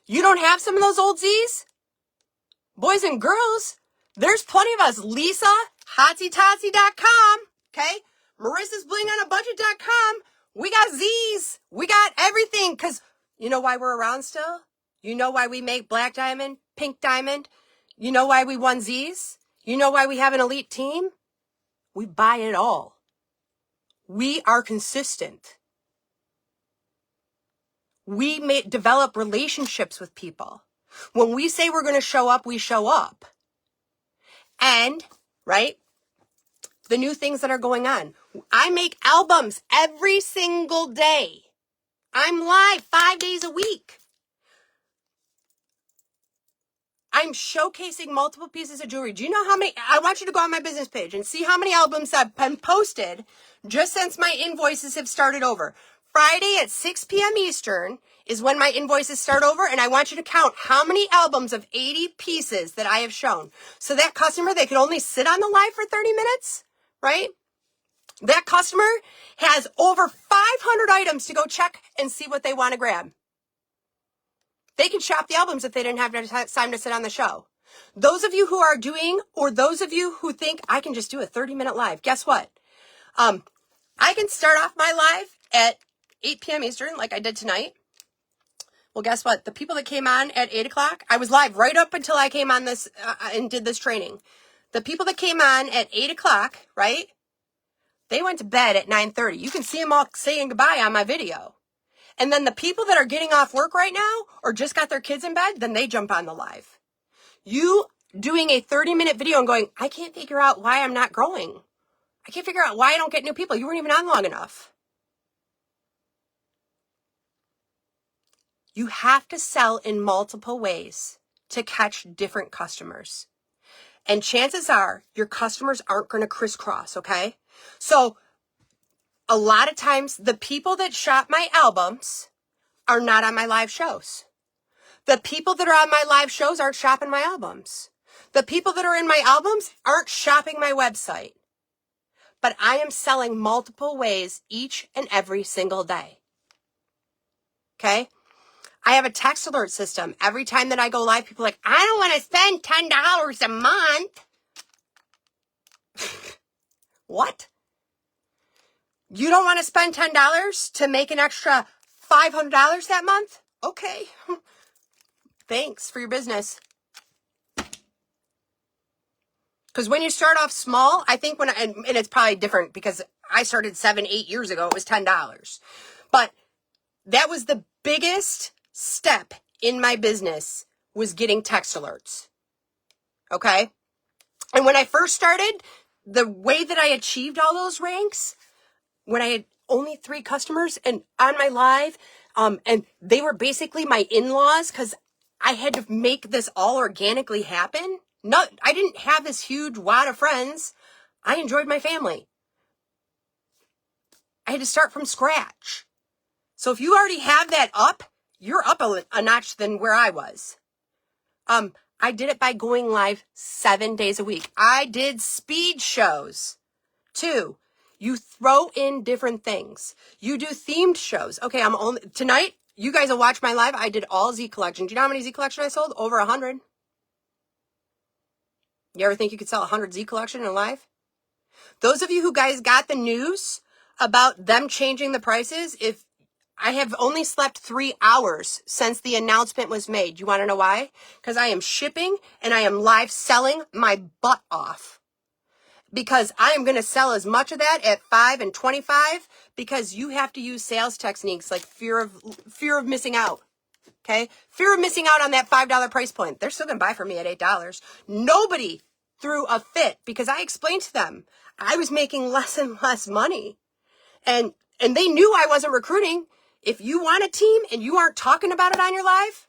You don't have some of those old Z's? Boys and girls, there's plenty of us. Lisa, hotsytotsy.com, okay? Marissa's blingonabudget.com. We got Z's. We got everything, because you know why we're around still? You know why we make black diamond, pink diamond? You know why we won Z's? You know why we have an elite team? We buy it all. We are consistent. We develop relationships with people. When we say we're going to show up, we show up. And, right, the new things that are going on. I make albums every single day. I'm live 5 days a week. I'm showcasing multiple pieces of jewelry. Do you know how many? I want you to go on my business page and see how many albums have been posted just since my invoices have started over. Friday at 6 p.m. Eastern is when my invoices start over, and I want you to count how many albums of 80 pieces that I have shown. So that customer, they could only sit on the live for 30 minutes, right? That customer has over 500 items to go check and see what they want to grab. They can shop the albums if they didn't have time to sit on the show. Those of you who are doing, or those of you who think I can just do a 30-minute live, guess what? I can start off my live at 8 p.m. Eastern like I did tonight. Well, guess what? The people that came on at 8 o'clock, I was live right up until I came on this and did this training. The people that came on at 8 o'clock, right? They went to bed at 9:30. You can see them all saying goodbye on my video. And then the people that are getting off work right now or just got their kids in bed, then they jump on the live. You doing a 30-minute video and going, I can't figure out why I'm not growing. I can't figure out why I don't get new people. You weren't even on long enough. You have to sell in multiple ways to catch different customers. And chances are your customers aren't going to crisscross, okay? So a lot of times the people that shop my albums are not on my live shows. The people that are on my live shows aren't shopping my albums. The people that are in my albums aren't shopping my website. But I am selling multiple ways each and every single day. Okay? I have a text alert system. Every time that I go live, people are like, I don't want to spend $10 a month. What? You don't want to spend $10 to make an extra $500 that month? Okay. Thanks for your business. Because when you start off small, I think and it's probably different because I started 7-8 years ago, it was $10. But that was the biggest step in my business, was getting text alerts. Okay? And when I first started, the way that I achieved all those ranks, when I had only 3 customers and on my live, and they were basically my in-laws because I had to make this all organically happen. No, I didn't have this huge wad of friends. I enjoyed my family. I had to start from scratch. So if you already have that up, you're up a notch than where I was. I did it by going live 7 days a week. I did speed shows too. You throw in different things. You do themed shows. Okay, tonight, you guys will watch my live. I did all Z collection. Do you know how many Z collection I sold? Over 100. You ever think you could sell 100 Z collection in a live? Those of you who guys got the news about them changing the prices, if I have only slept 3 hours since the announcement was made. You want to know why? Because I am shipping and I am live selling my butt off. Because I am going to sell as much of that at 5 and 25 because you have to use sales techniques like fear of missing out. Okay? Fear of missing out on that $5 price point. They're still going to buy from me at $8. Nobody threw a fit because I explained to them I was making less and less money. And they knew I wasn't recruiting. If you want a team and you aren't talking about it on your live.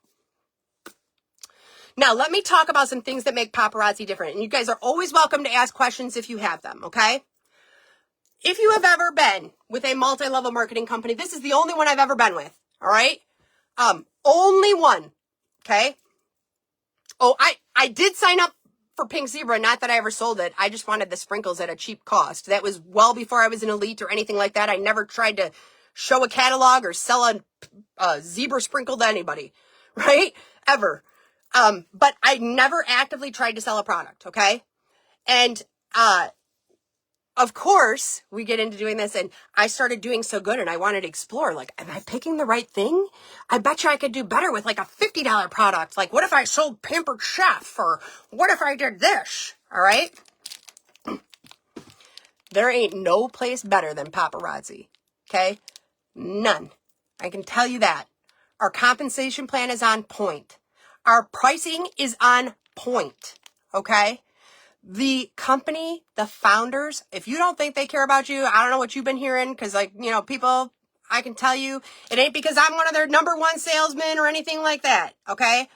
Now, let me talk about some things that make paparazzi different. And you guys are always welcome to ask questions if you have them, okay? If you have ever been with a multi-level marketing company, this is the only one I've ever been with, all right? Only one, okay? Oh, I did sign up for Pink Zebra, not that I ever sold it. I just wanted the sprinkles at a cheap cost. That was well before I was an elite or anything like that. I never tried to show a catalog or sell a zebra sprinkle to anybody, right? Ever. But I never actively tried to sell a product, okay? And, of course, we get into doing this and I started doing so good and I wanted to explore, like, am I picking the right thing? I bet you I could do better with like a $50 product. Like, what if I sold Pampered Chef? Or what if I did this? All right? There ain't no place better than paparazzi, okay? None. I can tell you that. Our compensation plan is on point. Our pricing is on point, okay? The company, the founders, if you don't think they care about you, I don't know what you've been hearing, because, like, you know, people, I can tell you, it ain't because I'm one of their number one salesmen or anything like that, okay?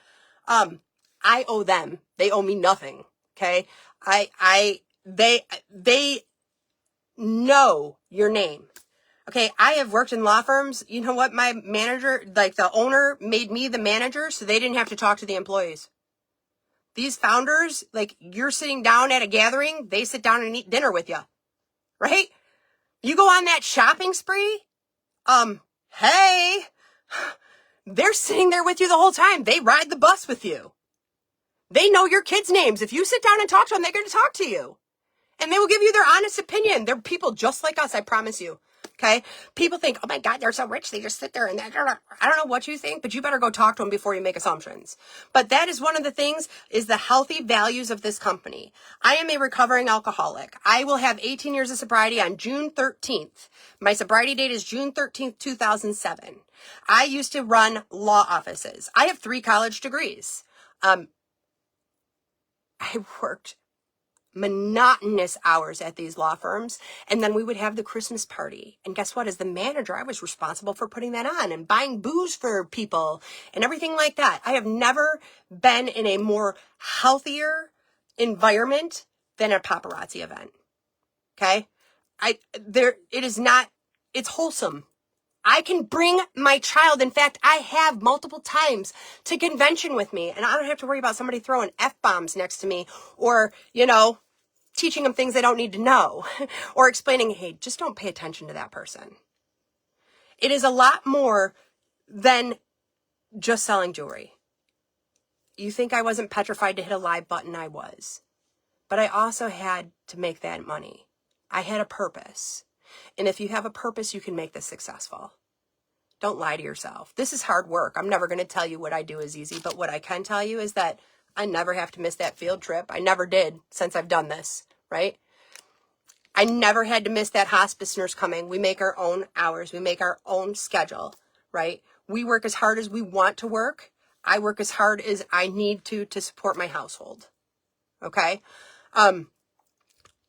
I owe them. They owe me nothing, okay? They know your name. Okay, I have worked in law firms. You know what? My manager, like the owner, made me the manager so they didn't have to talk to the employees. These founders, like, you're sitting down at a gathering, they sit down and eat dinner with you, right? You go on that shopping spree, hey, they're sitting there with you the whole time. They ride the bus with you. They know your kids' names. If you sit down and talk to them, they're going to talk to you. And they will give you their honest opinion. They're people just like us, I promise you. Okay. People think, oh my God, they're so rich. They just sit there and I don't know what you think, but you better go talk to them before you make assumptions. But that is one of the things, is the healthy values of this company. I am a recovering alcoholic. I will have 18 years of sobriety on June 13th. My sobriety date is June 13th, 2007. I used to run law offices. I have 3 college degrees. I worked monotonous hours at these law firms. And then we would have the Christmas party. And guess what? As the manager, I was responsible for putting that on and buying booze for people and everything like that. I have never been in a more healthier environment than a paparazzi event. Okay. It's wholesome. I can bring my child. In fact, I have multiple times to convention with me, and I don't have to worry about somebody throwing F-bombs next to me or, teaching them things they don't need to know or explaining, hey, just don't pay attention to that person. It is a lot more than just selling jewelry. You think I wasn't petrified to hit a live button? I was. But I also had to make that money. I had a purpose. And if you have a purpose, you can make this successful. Don't lie to yourself. This is hard work. I'm never going to tell you what I do is easy, but what I can tell you is that I never have to miss that field trip. I never did since I've done this, right? I never had to miss that hospice nurse coming. We make our own hours. We make our own schedule, right? We work as hard as we want to work. I work as hard as I need to support my household, okay? And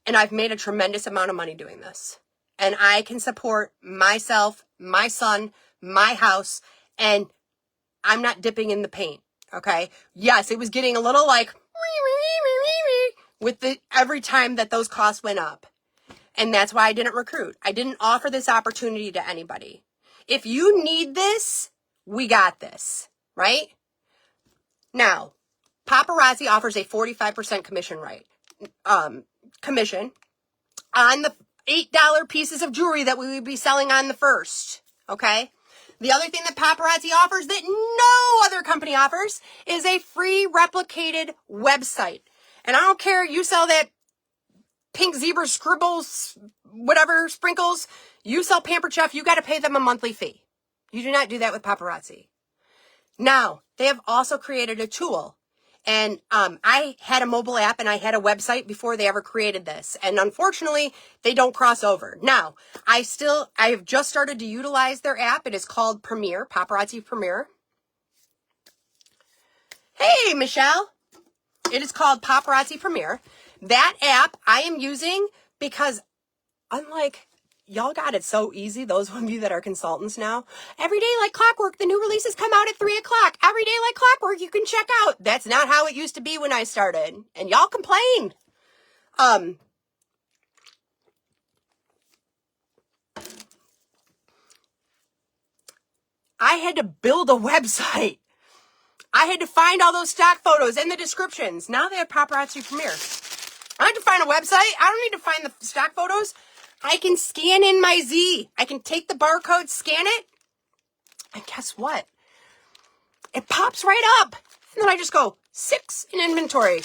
I've made a tremendous amount of money doing this. And I can support myself, my son, my house, and I'm not dipping in the paint, okay? Yes, it was getting a little like with every time that those costs went up. And that's why I didn't recruit. I didn't offer this opportunity to anybody. If you need this, we got this, right? Now, Paparazzi offers a 45% commission on the $8 pieces of jewelry that we would be selling on the first, okay? The other thing that Paparazzi offers that no other company offers is a free replicated website. And I don't care, you sell that pink zebra scribbles, whatever, sprinkles, you sell Pampered Chef, you got to pay them a monthly fee. You do not do that with Paparazzi. Now, they have also created a tool. And I had a mobile app and I had a website before they ever created this. And unfortunately, they don't cross over. Now, I have just started to utilize their app. It is called Premier, Paparazzi Premier. Hey, Michelle. It is called Paparazzi Premier. That app I am using because unlike y'all got it so easy, those of you that are consultants now. Every day like clockwork, the new releases come out at 3 o'clock. Every day like clockwork, you can check out. That's not how it used to be when I started. And y'all complain. I had to build a website. I had to find all those stock photos and the descriptions. Now they have Paparazzi Premier. I have to find a website. I don't need to find the stock photos. I can scan in my Z. I can take the barcode, scan it, and guess what? It pops right up. And then I just go 6 in inventory.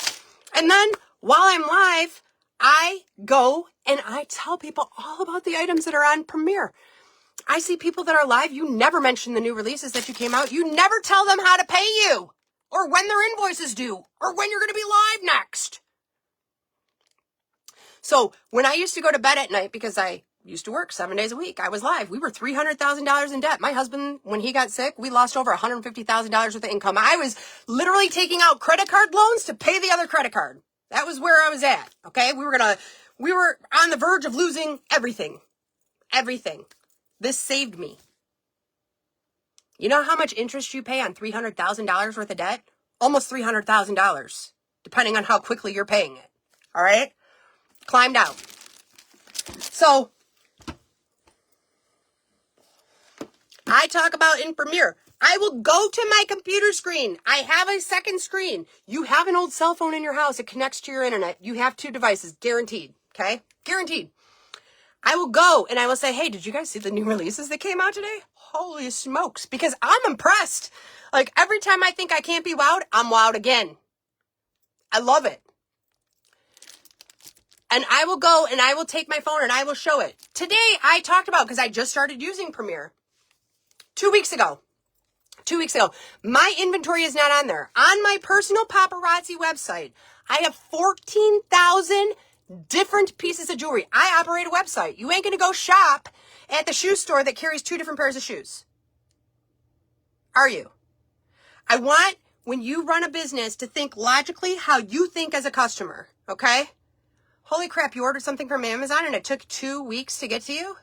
And then while I'm live, I go and I tell people all about the items that are on Premier. I see people that are live. You never mention the new releases that you came out. You never tell them how to pay you or when their invoice is due or when you're going to be live next. So when I used to go to bed at night, because I used to work 7 days a week, I was live. We were $300,000 in debt. My husband, when he got sick, we lost over $150,000 worth of income. I was literally taking out credit card loans to pay the other credit card. That was where I was at. Okay. We were on the verge of losing everything. Everything. This saved me. You know how much interest you pay on $300,000 worth of debt? Almost $300,000, depending on how quickly you're paying it. All right. Climbed out. So I talk about in Premier. I will go to my computer screen. I have a second screen. You have an old cell phone in your house. It connects to your internet. You have 2 devices, guaranteed. Okay? Guaranteed. I will go and I will say, hey, did you guys see the new releases that came out today? Holy smokes. Because I'm impressed. Like every time I think I can't be wowed, I'm wowed again. I love it. And I will go and I will take my phone and I will show it. Today I talked about, because I just started using Premiere 2 weeks ago. 2 weeks ago. My inventory is not on there. On my personal paparazzi website, I have 14,000 different pieces of jewelry. I operate a website. You ain't going to go shop at the shoe store that carries 2 different pairs of shoes. Are you? I want, when you run a business, to think logically how you think as a customer, okay? Holy crap, you ordered something from Amazon and it took 2 weeks to get to you?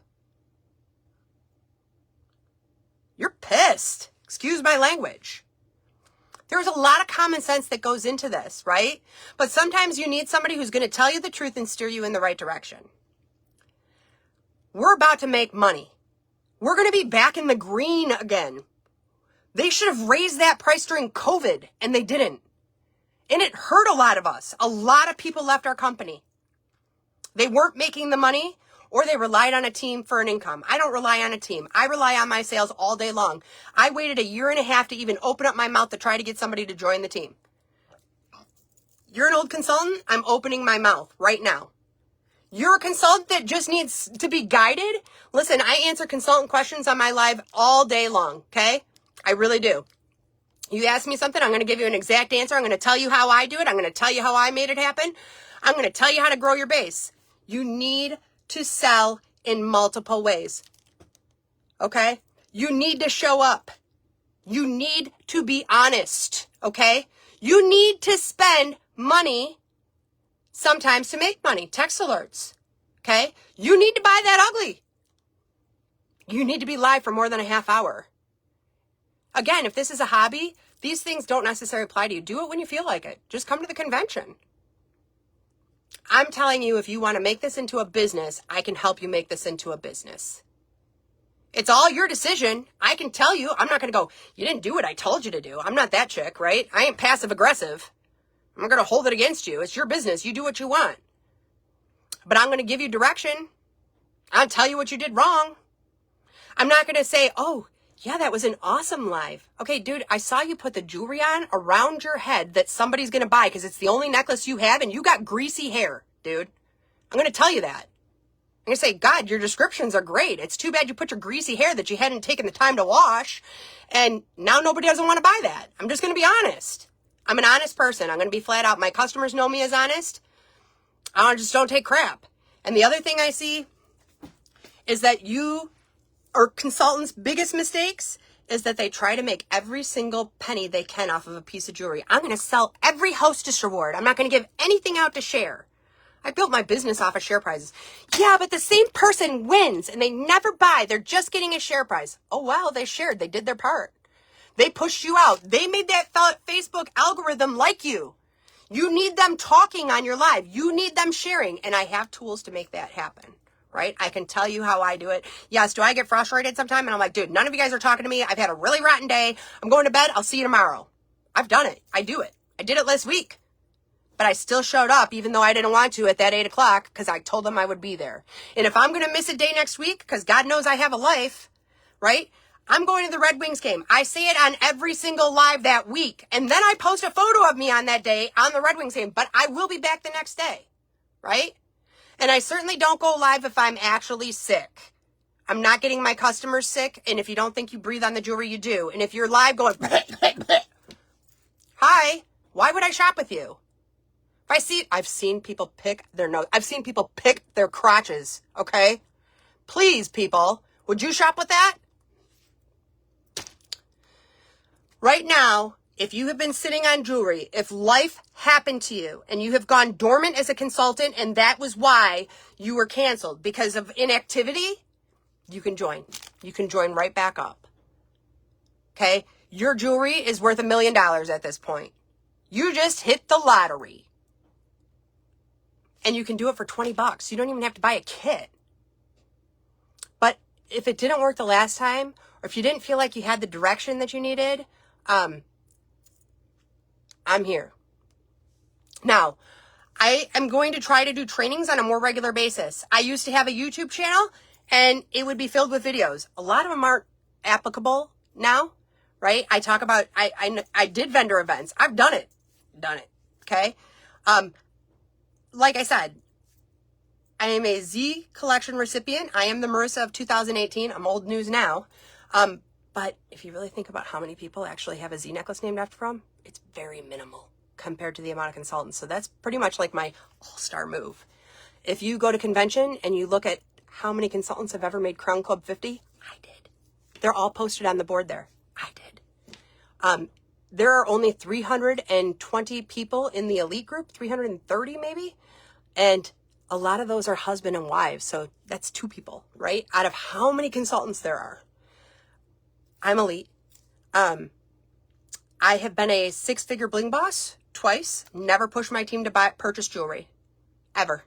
You're pissed. Excuse my language. There's a lot of common sense that goes into this, right? But sometimes you need somebody who's going to tell you the truth and steer you in the right direction. We're about to make money. We're going to be back in the green again. They should have raised that price during COVID, and they didn't. And it hurt a lot of us. A lot of people left our company. They weren't making the money, or they relied on a team for an income. I don't rely on a team. I rely on my sales all day long. I waited 1.5 years to even open up my mouth to try to get somebody to join the team. You're an old consultant? I'm opening my mouth right now. You're a consultant that just needs to be guided? Listen, I answer consultant questions on my live all day long, okay? I really do. You ask me something, I'm going to give you an exact answer. I'm going to tell you how I do it. I'm going to tell you how I made it happen. I'm going to tell you how to grow your base. You need to sell in multiple ways. Okay? You need to show up. You need to be honest. Okay? You need to spend money sometimes to make money. Text alerts. Okay? You need to buy that ugly. You need to be live for more than a half hour. Again, if this is a hobby, these things don't necessarily apply to you. Do it when you feel like it. Just come to the convention. I'm telling you, if you want to make this into a business, I can help you make this into a business. It's all your decision. I can tell you, I'm not going to go, you didn't do what I told you to do. I'm not that chick, right? I ain't passive aggressive. I'm not going to hold it against you. It's your business. You do what you want. But I'm going to give you direction. I'll tell you what you did wrong. I'm not going to say, oh, yeah, that was an awesome live. Okay, dude, I saw you put the jewelry on around your head that somebody's going to buy because it's the only necklace you have and you got greasy hair, dude. I'm going to tell you that. I'm going to say, God, your descriptions are great. It's too bad you put your greasy hair that you hadn't taken the time to wash, and now nobody doesn't want to buy that. I'm just going to be honest. I'm an honest person. I'm going to be flat out. My customers know me as honest. I just don't take crap. And the other thing I see is that you or consultants' biggest mistakes is that they try to make every single penny they can off of a piece of jewelry. I'm going to sell every Hostess reward. I'm not going to give anything out to share. I built my business off of share prizes. Yeah, but the same person wins and they never buy. They're just getting a share prize. Oh, wow, they shared. They did their part. They pushed you out. They made that Facebook algorithm like you. You need them talking on your live. You need them sharing. And I have tools to make that happen. Right? I can tell you how I do it. Yes, do I get frustrated sometime? And I'm like, dude, none of you guys are talking to me. I've had a really rotten day. I'm going to bed. I'll see you tomorrow. I've done it. I do it. I did it last week. But I still showed up even though I didn't want to at that 8 o'clock because I told them I would be there. And if I'm going to miss a day next week, because God knows I have a life, right? I'm going to the Red Wings game. I say it on every single live that week. And then I post a photo of me on that day on the Red Wings game. But I will be back the next day, right? And I certainly don't go live if I'm actually sick. I'm not getting my customers sick. And if you don't think you breathe on the jewelry, you do. And if you're live going, hi, why would I shop with you? I've seen people pick their nose. I've seen people pick their crotches. Okay. Please, people, would you shop with that? Right now, if you have been sitting on jewelry, if life happened to you and you have gone dormant as a consultant and that was why you were canceled because of inactivity, you can join. You can join right back up. Okay? Your jewelry is worth $1 million at this point. You just hit the lottery. And you can do it for $20. You don't even have to buy a kit. But if it didn't work the last time, or if you didn't feel like you had the direction that you needed, I'm here. Now, I am going to try to do trainings on a more regular basis. I used to have a YouTube channel and it would be filled with videos. A lot of them aren't applicable now, right? I talk about, I did vendor events. I've done it. Okay. Like I said, I am a Z collection recipient. I am the Marissa of 2018. I'm old news now. But if you really think about how many people actually have a Z necklace named after them, it's very minimal compared to the amount of consultants. So that's pretty much like my all-star move. If you go to convention and you look at how many consultants have ever made Crown Club 50, I did. They're all posted on the board there. I did. There are only 320 people in the elite group, 330 maybe. And a lot of those are husband and wives. So that's 2 people, right? Out of how many consultants there are. I'm elite. I have been a 6-figure bling boss twice. Never pushed my team to purchase jewelry. Ever.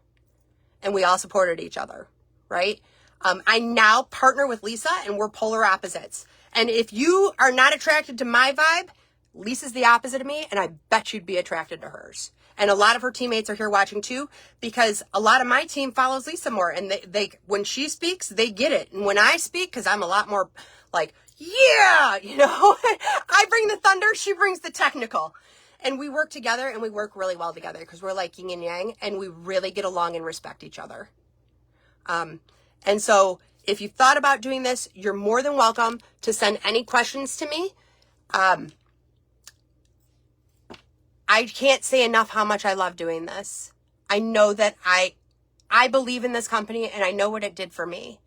And we all supported each other, right? I now partner with Lisa and we're polar opposites. And if you are not attracted to my vibe, Lisa's the opposite of me and I bet you'd be attracted to hers. And a lot of her teammates are here watching too, because a lot of my team follows Lisa more and they when she speaks, they get it. And when I speak, because I'm a lot more like, yeah, I bring the thunder, she brings the technical. And we work together and we work really well together because we're like yin and yang and we really get along and respect each other. And so if you've thought about doing this, you're more than welcome to send any questions to me. I can't say enough how much I love doing this. I know that I believe in this company and I know what it did for me.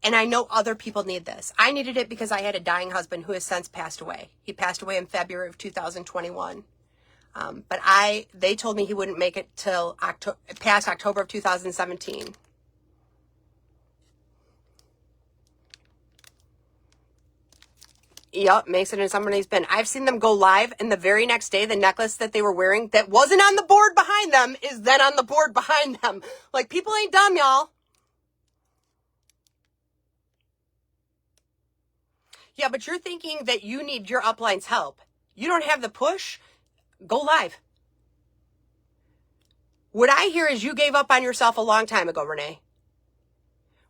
And I know other people need this. I needed it because I had a dying husband who has since passed away. He passed away in February of 2021. But they told me he wouldn't make it till past October of 2017. Yep, makes it in somebody's bin. I've seen them go live and the very next day, the necklace that they were wearing that wasn't on the board behind them is then on the board behind them. Like, people ain't dumb, y'all. Yeah, but you're thinking that you need your upline's help. You don't have the push? Go live. What I hear is you gave up on yourself a long time ago, Renee.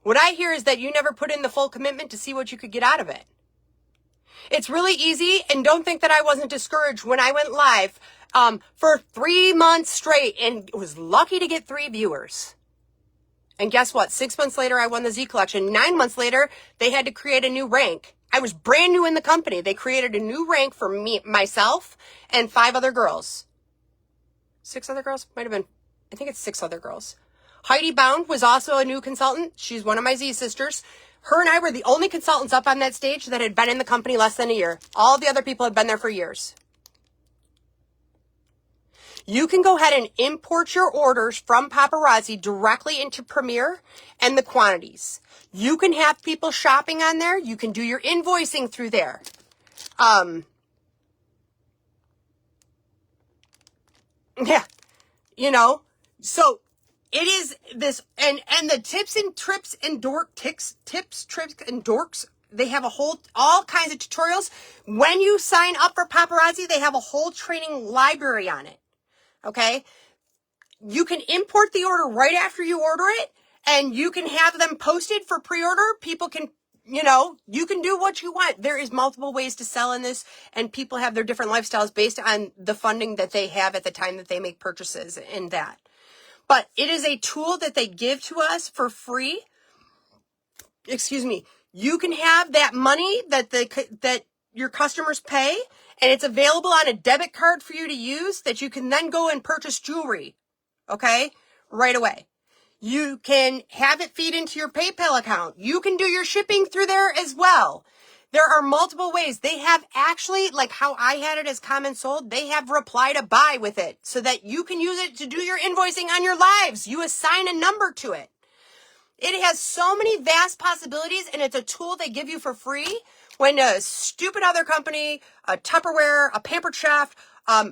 What I hear is that you never put in the full commitment to see what you could get out of it. It's really easy, and don't think that I wasn't discouraged when I went live for 3 months straight and was lucky to get 3 viewers. And guess what? 6 months later, I won the Z collection. 9 months later, they had to create a new rank. I was brand new in the company. They created a new rank for me, myself, and 5 other girls. 6 other girls? Might have been. I think it's 6 other girls. Heidi Bound was also a new consultant. She's one of my Z sisters. Her and I were the only consultants up on that stage that had been in the company less than a year. All the other people had been there for years. You can go ahead and import your orders from Paparazzi directly into Premier and the quantities. You can have people shopping on there. You can do your invoicing through there. Yeah, so it is this, and the tips and trips and tips, trips and dorks, they have all kinds of tutorials. When you sign up for Paparazzi, they have a whole training library on it. Okay. You can import the order right after you order it and you can have them posted for pre-order. People can, you can do what you want. There is multiple ways to sell in this and people have their different lifestyles based on the funding that they have at the time that they make purchases in that. But it is a tool that they give to us for free. Excuse me. You can have that money that your customers pay, and it's available on a debit card for you to use that you can then go and purchase jewelry, okay, right away. You can have it feed into your PayPal account. You can do your shipping through there as well. There are multiple ways. They have actually, like how I had it as common sold, they have reply to buy with it so that you can use it to do your invoicing on your lives. You assign a number to it. It has so many vast possibilities, and it's a tool they give you for free when a stupid other company, a Tupperware, a Pampered Chef,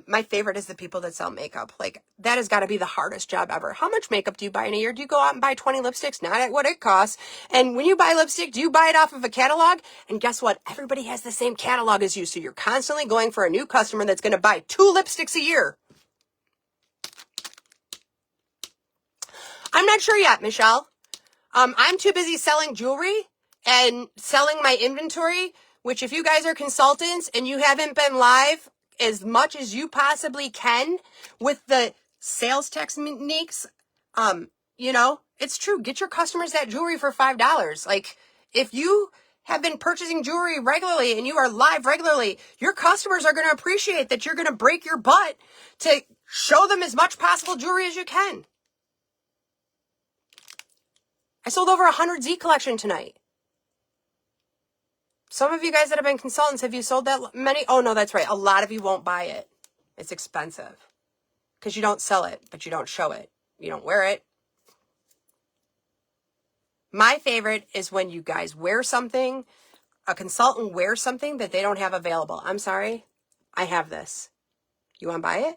my favorite is the people that sell makeup. Like, that has got to be the hardest job ever. How much makeup do you buy in a year? Do you go out and buy 20 lipsticks? Not at what it costs. And when you buy lipstick, do you buy it off of a catalog? And guess what? Everybody has the same catalog as you, so you're constantly going for a new customer that's going to buy 2 lipsticks a year. I'm not sure yet, Michelle. I'm too busy selling jewelry and selling my inventory, which if you guys are consultants and you haven't been live as much as you possibly can with the sales techniques, You know, it's true. Get your customers that jewelry for $5. Like, if you have been purchasing jewelry regularly and you are live regularly, your customers are going to appreciate that you're going to break your butt to show them as much possible jewelry as you can. I sold over 100 Z collection tonight. Some of you guys that have been consultants, have you sold that many? Oh, no, that's right. A lot of you won't buy it. It's expensive because you don't sell it, but you don't show it. You don't wear it. My favorite is when you guys wear something, a consultant wears something that they don't have available. I'm sorry, I have this. You want to buy it?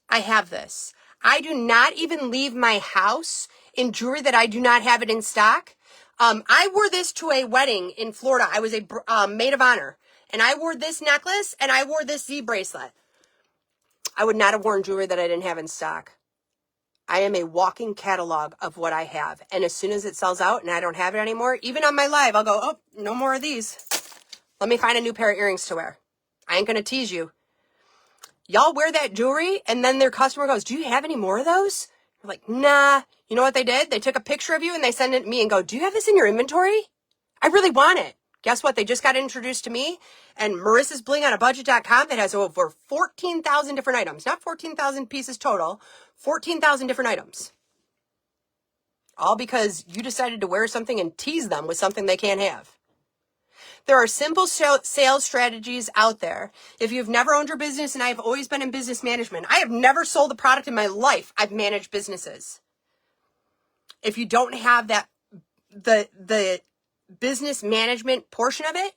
I have this. I do not even leave my house in jewelry that I do not have it in stock. I wore this to a wedding in Florida. I was a maid of honor, and I wore this necklace and I wore this Z bracelet. I would not have worn jewelry that I didn't have in stock. I am a walking catalog of what I have. And as soon as it sells out and I don't have it anymore, even on my live, I'll go, oh, no more of these. Let me find a new pair of earrings to wear. I ain't going to tease you. Y'all wear that jewelry and then their customer goes, do you have any more of those? You're like, nah. You know what they did? They took a picture of you and they send it to me and go, do you have this in your inventory? I really want it. Guess what? They just got introduced to me and Marissa's Bling on a budget.com that has over 14,000 different items. Not 14,000 pieces total, 14,000 different items. All because you decided to wear something and tease them with something they can't have. There are simple sales strategies out there. If you've never owned your business, and I have always been in business management, I have never sold a product in my life. I've managed businesses. If you don't have that, the business management portion of it,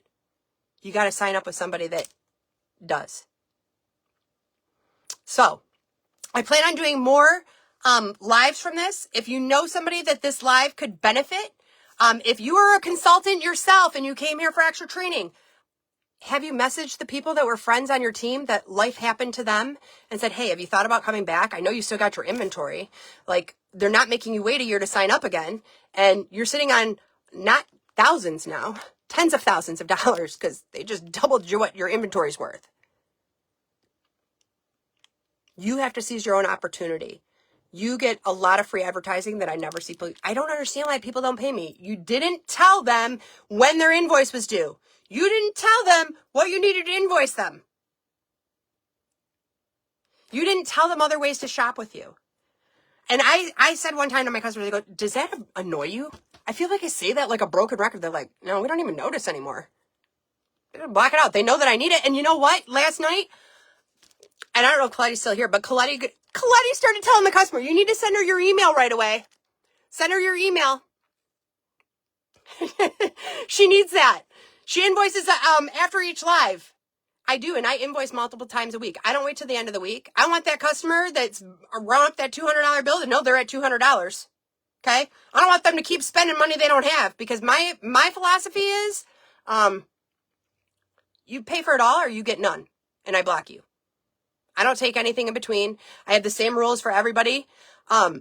you got to sign up with somebody that does. So I plan on doing more lives from this. If you know somebody that this live could benefit, if you are a consultant yourself and you came here for extra training, have you messaged the people that were friends on your team that life happened to them and said, hey, have you thought about coming back? I know you still got your inventory. Like, they're not making you wait a year to sign up again. And you're sitting on not thousands now, tens of thousands of dollars because they just doubled what your inventory's worth. You have to seize your own opportunity. You get a lot of free advertising that I never see. I don't understand why people don't pay me. You didn't tell them when their invoice was due. You didn't tell them what you needed to invoice them. You didn't tell them other ways to shop with you. And I said one time to my customers, they go, does that annoy you? I feel like I say that like a broken record. They're like, no, we don't even notice anymore. They block it out. They know that I need it. And you know what? Last night, and I don't know if Coletti's still here, but Coletti started telling the customer, you need to send her your email right away. Send her your email. She needs that. She invoices after each live. I do, and I invoice multiple times a week. I don't wait till the end of the week. I want that customer that's around up that $200 bill to know they're at $200. Okay? I don't want them to keep spending money they don't have because my philosophy is you pay for it all or you get none, and I block you. I don't take anything in between. I have the same rules for everybody. I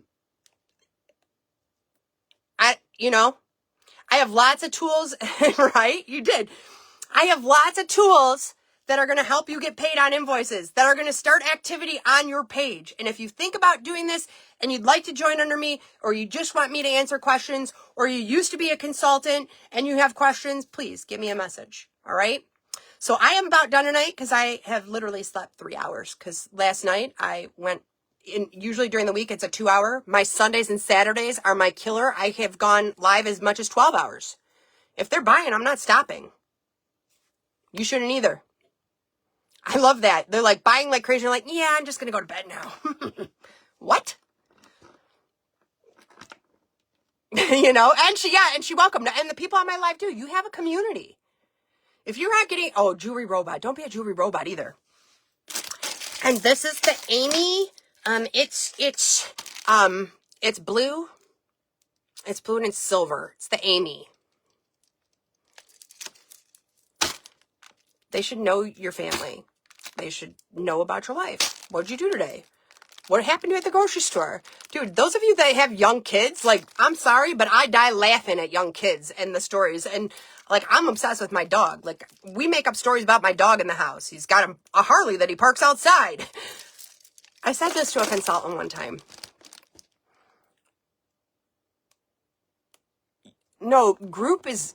have lots of tools, right? You did. I have lots of tools that are going to help you get paid on invoices, that are going to start activity on your page. And if you think about doing this and you'd like to join under me, or you just want me to answer questions, or you used to be a consultant and you have questions, please give me a message. All right? So I am about done tonight because I have literally slept 3 hours because last night I went in, usually during the week it's a 2 hour. My Sundays and Saturdays are my killer. I have gone live as much as 12 hours. If they're buying, I'm not stopping. You shouldn't either. I love that. They're like buying like crazy. You're like, yeah, I'm just going to go to bed now. What? And she welcomed. And the people on my live too. You have a community. If you're not getting, jewelry robot. Don't be a jewelry robot either. And this is the Amy. It's blue. It's blue and it's silver. It's the Amy. They should know your family. They should know about your life. What'd you do today? What happened to you at the grocery store? Dude, those of you that have young kids, like, I'm sorry, but I die laughing at young kids and the stories. And, like, I'm obsessed with my dog. Like, we make up stories about my dog in the house. He's got a Harley that he parks outside. I said this to a consultant one time. No, group is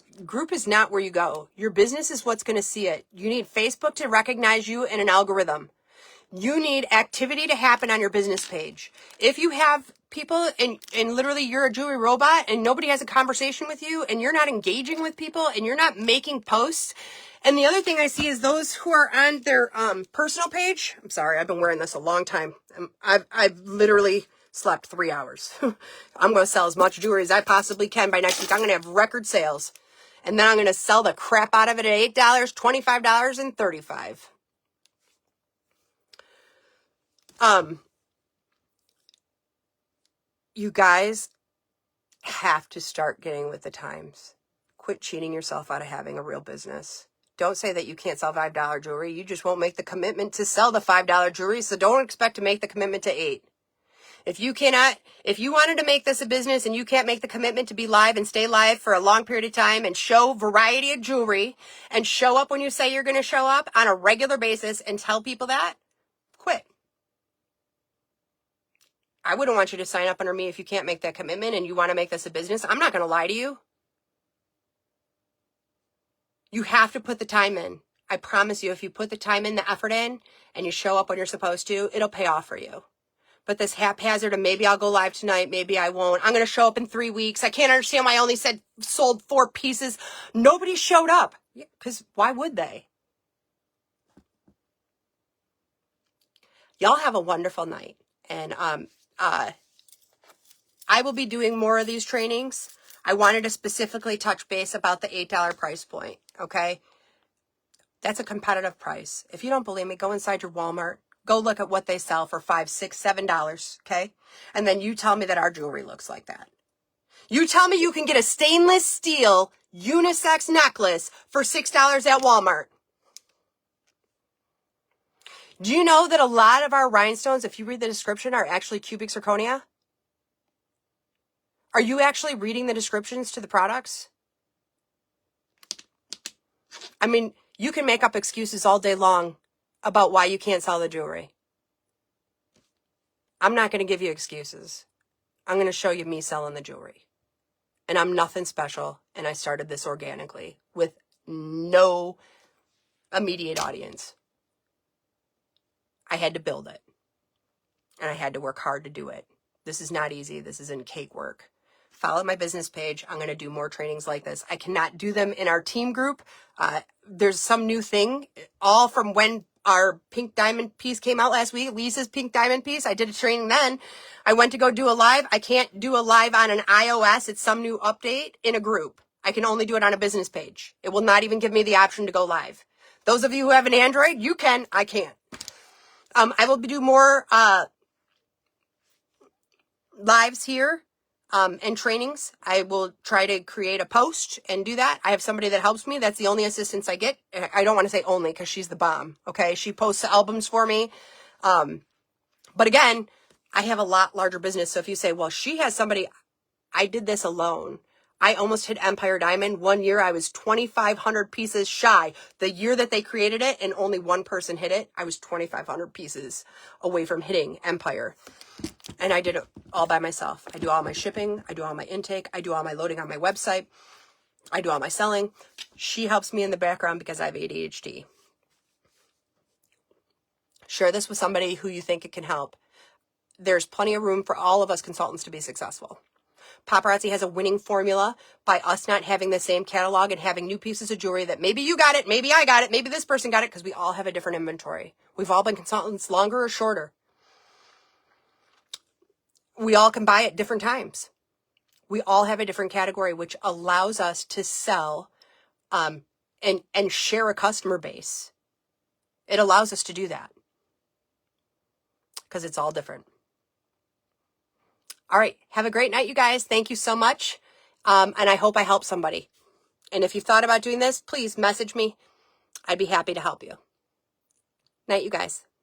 not where you go. Your business is what's going to see it. You need Facebook to recognize you in an algorithm. You need activity to happen on your business page. If you have people and literally you're a jewelry robot and nobody has a conversation with you and you're not engaging with people and you're not making posts. And the other thing I see is those who are on their personal page. I'm sorry, I've been wearing this a long time. I've literally slept 3 hours. I'm going to sell as much jewelry as I possibly can by next week. I'm going to have record sales. And then I'm going to sell the crap out of it at $8, $25, and $35. You guys have to start getting with the times. Quit cheating yourself out of having a real business. Don't say that you can't sell $5 jewelry. You just won't make the commitment to sell the $5 jewelry, so don't expect to make the commitment to $8. If you wanted to make this a business and you can't make the commitment to be live and stay live for a long period of time and show variety of jewelry and show up when you say you're going to show up on a regular basis and tell people that, quit. I wouldn't want you to sign up under me if you can't make that commitment and you want to make this a business. I'm not going to lie to you. You have to put the time in. I promise you, if you put the time in, the effort in, and you show up when you're supposed to, it'll pay off for you. But this haphazard of maybe I'll go live tonight, maybe I won't. I'm going to show up in 3 weeks. I can't understand why I only sold 4 pieces. Nobody showed up. Because why would they? Y'all have a wonderful night. And I will be doing more of these trainings. I wanted to specifically touch base about the $8 price point, okay? That's a competitive price. If you don't believe me, go inside your Walmart. Go look at what they sell for $5, $6, $7, okay? And then you tell me that our jewelry looks like that. You tell me you can get a stainless steel unisex necklace for $6 at Walmart. Do you know that a lot of our rhinestones, if you read the description, are actually cubic zirconia? Are you actually reading the descriptions to the products? I mean, you can make up excuses all day long about why you can't sell the jewelry. I'm not going to give you excuses. I'm going to show you me selling the jewelry. And I'm nothing special. And I started this organically with no immediate audience. I had to build it. And I had to work hard to do it. This is not easy. This isn't cake work. Follow my business page. I'm going to do more trainings like this. I cannot do them in our team group. There's some new thing, all from when our pink diamond piece came out last week, Lisa's pink diamond piece. I did a training then. I went to go do a live. I can't do a live on an iOS. It's some new update in a group. I can only do it on a business page. It will not even give me the option to go live. Those of you who have an Android, you can. I can't. I will do more lives here. And trainings. I will try to create a post and do that. I have somebody that helps me. That's the only assistance I get. I don't want to say only because she's the bomb. Okay. She posts albums for me. But again, I have a lot larger business. So if you say, well, she has somebody, I did this alone. I almost hit Empire Diamond. 1 year I was 2,500 pieces shy. The year that they created it and only one person hit it, I was 2,500 pieces away from hitting Empire. And I did it all by myself. I do all my shipping. I do all my intake. I do all my loading on my website. I do all my selling. She helps me in the background because I have ADHD. Share this with somebody who you think it can help. There's plenty of room for all of us consultants to be successful. Paparazzi has a winning formula by us not having the same catalog and having new pieces of jewelry that maybe you got it, maybe I got it, maybe this person got it, because we all have a different inventory. We've all been consultants longer or shorter. We all can buy at different times. We all have a different category, which allows us to sell and share a customer base. It allows us to do that because it's all different. All right. Have a great night, you guys. Thank you so much. And I hope I help somebody. And if you've thought about doing this, please message me. I'd be happy to help you. Night, you guys.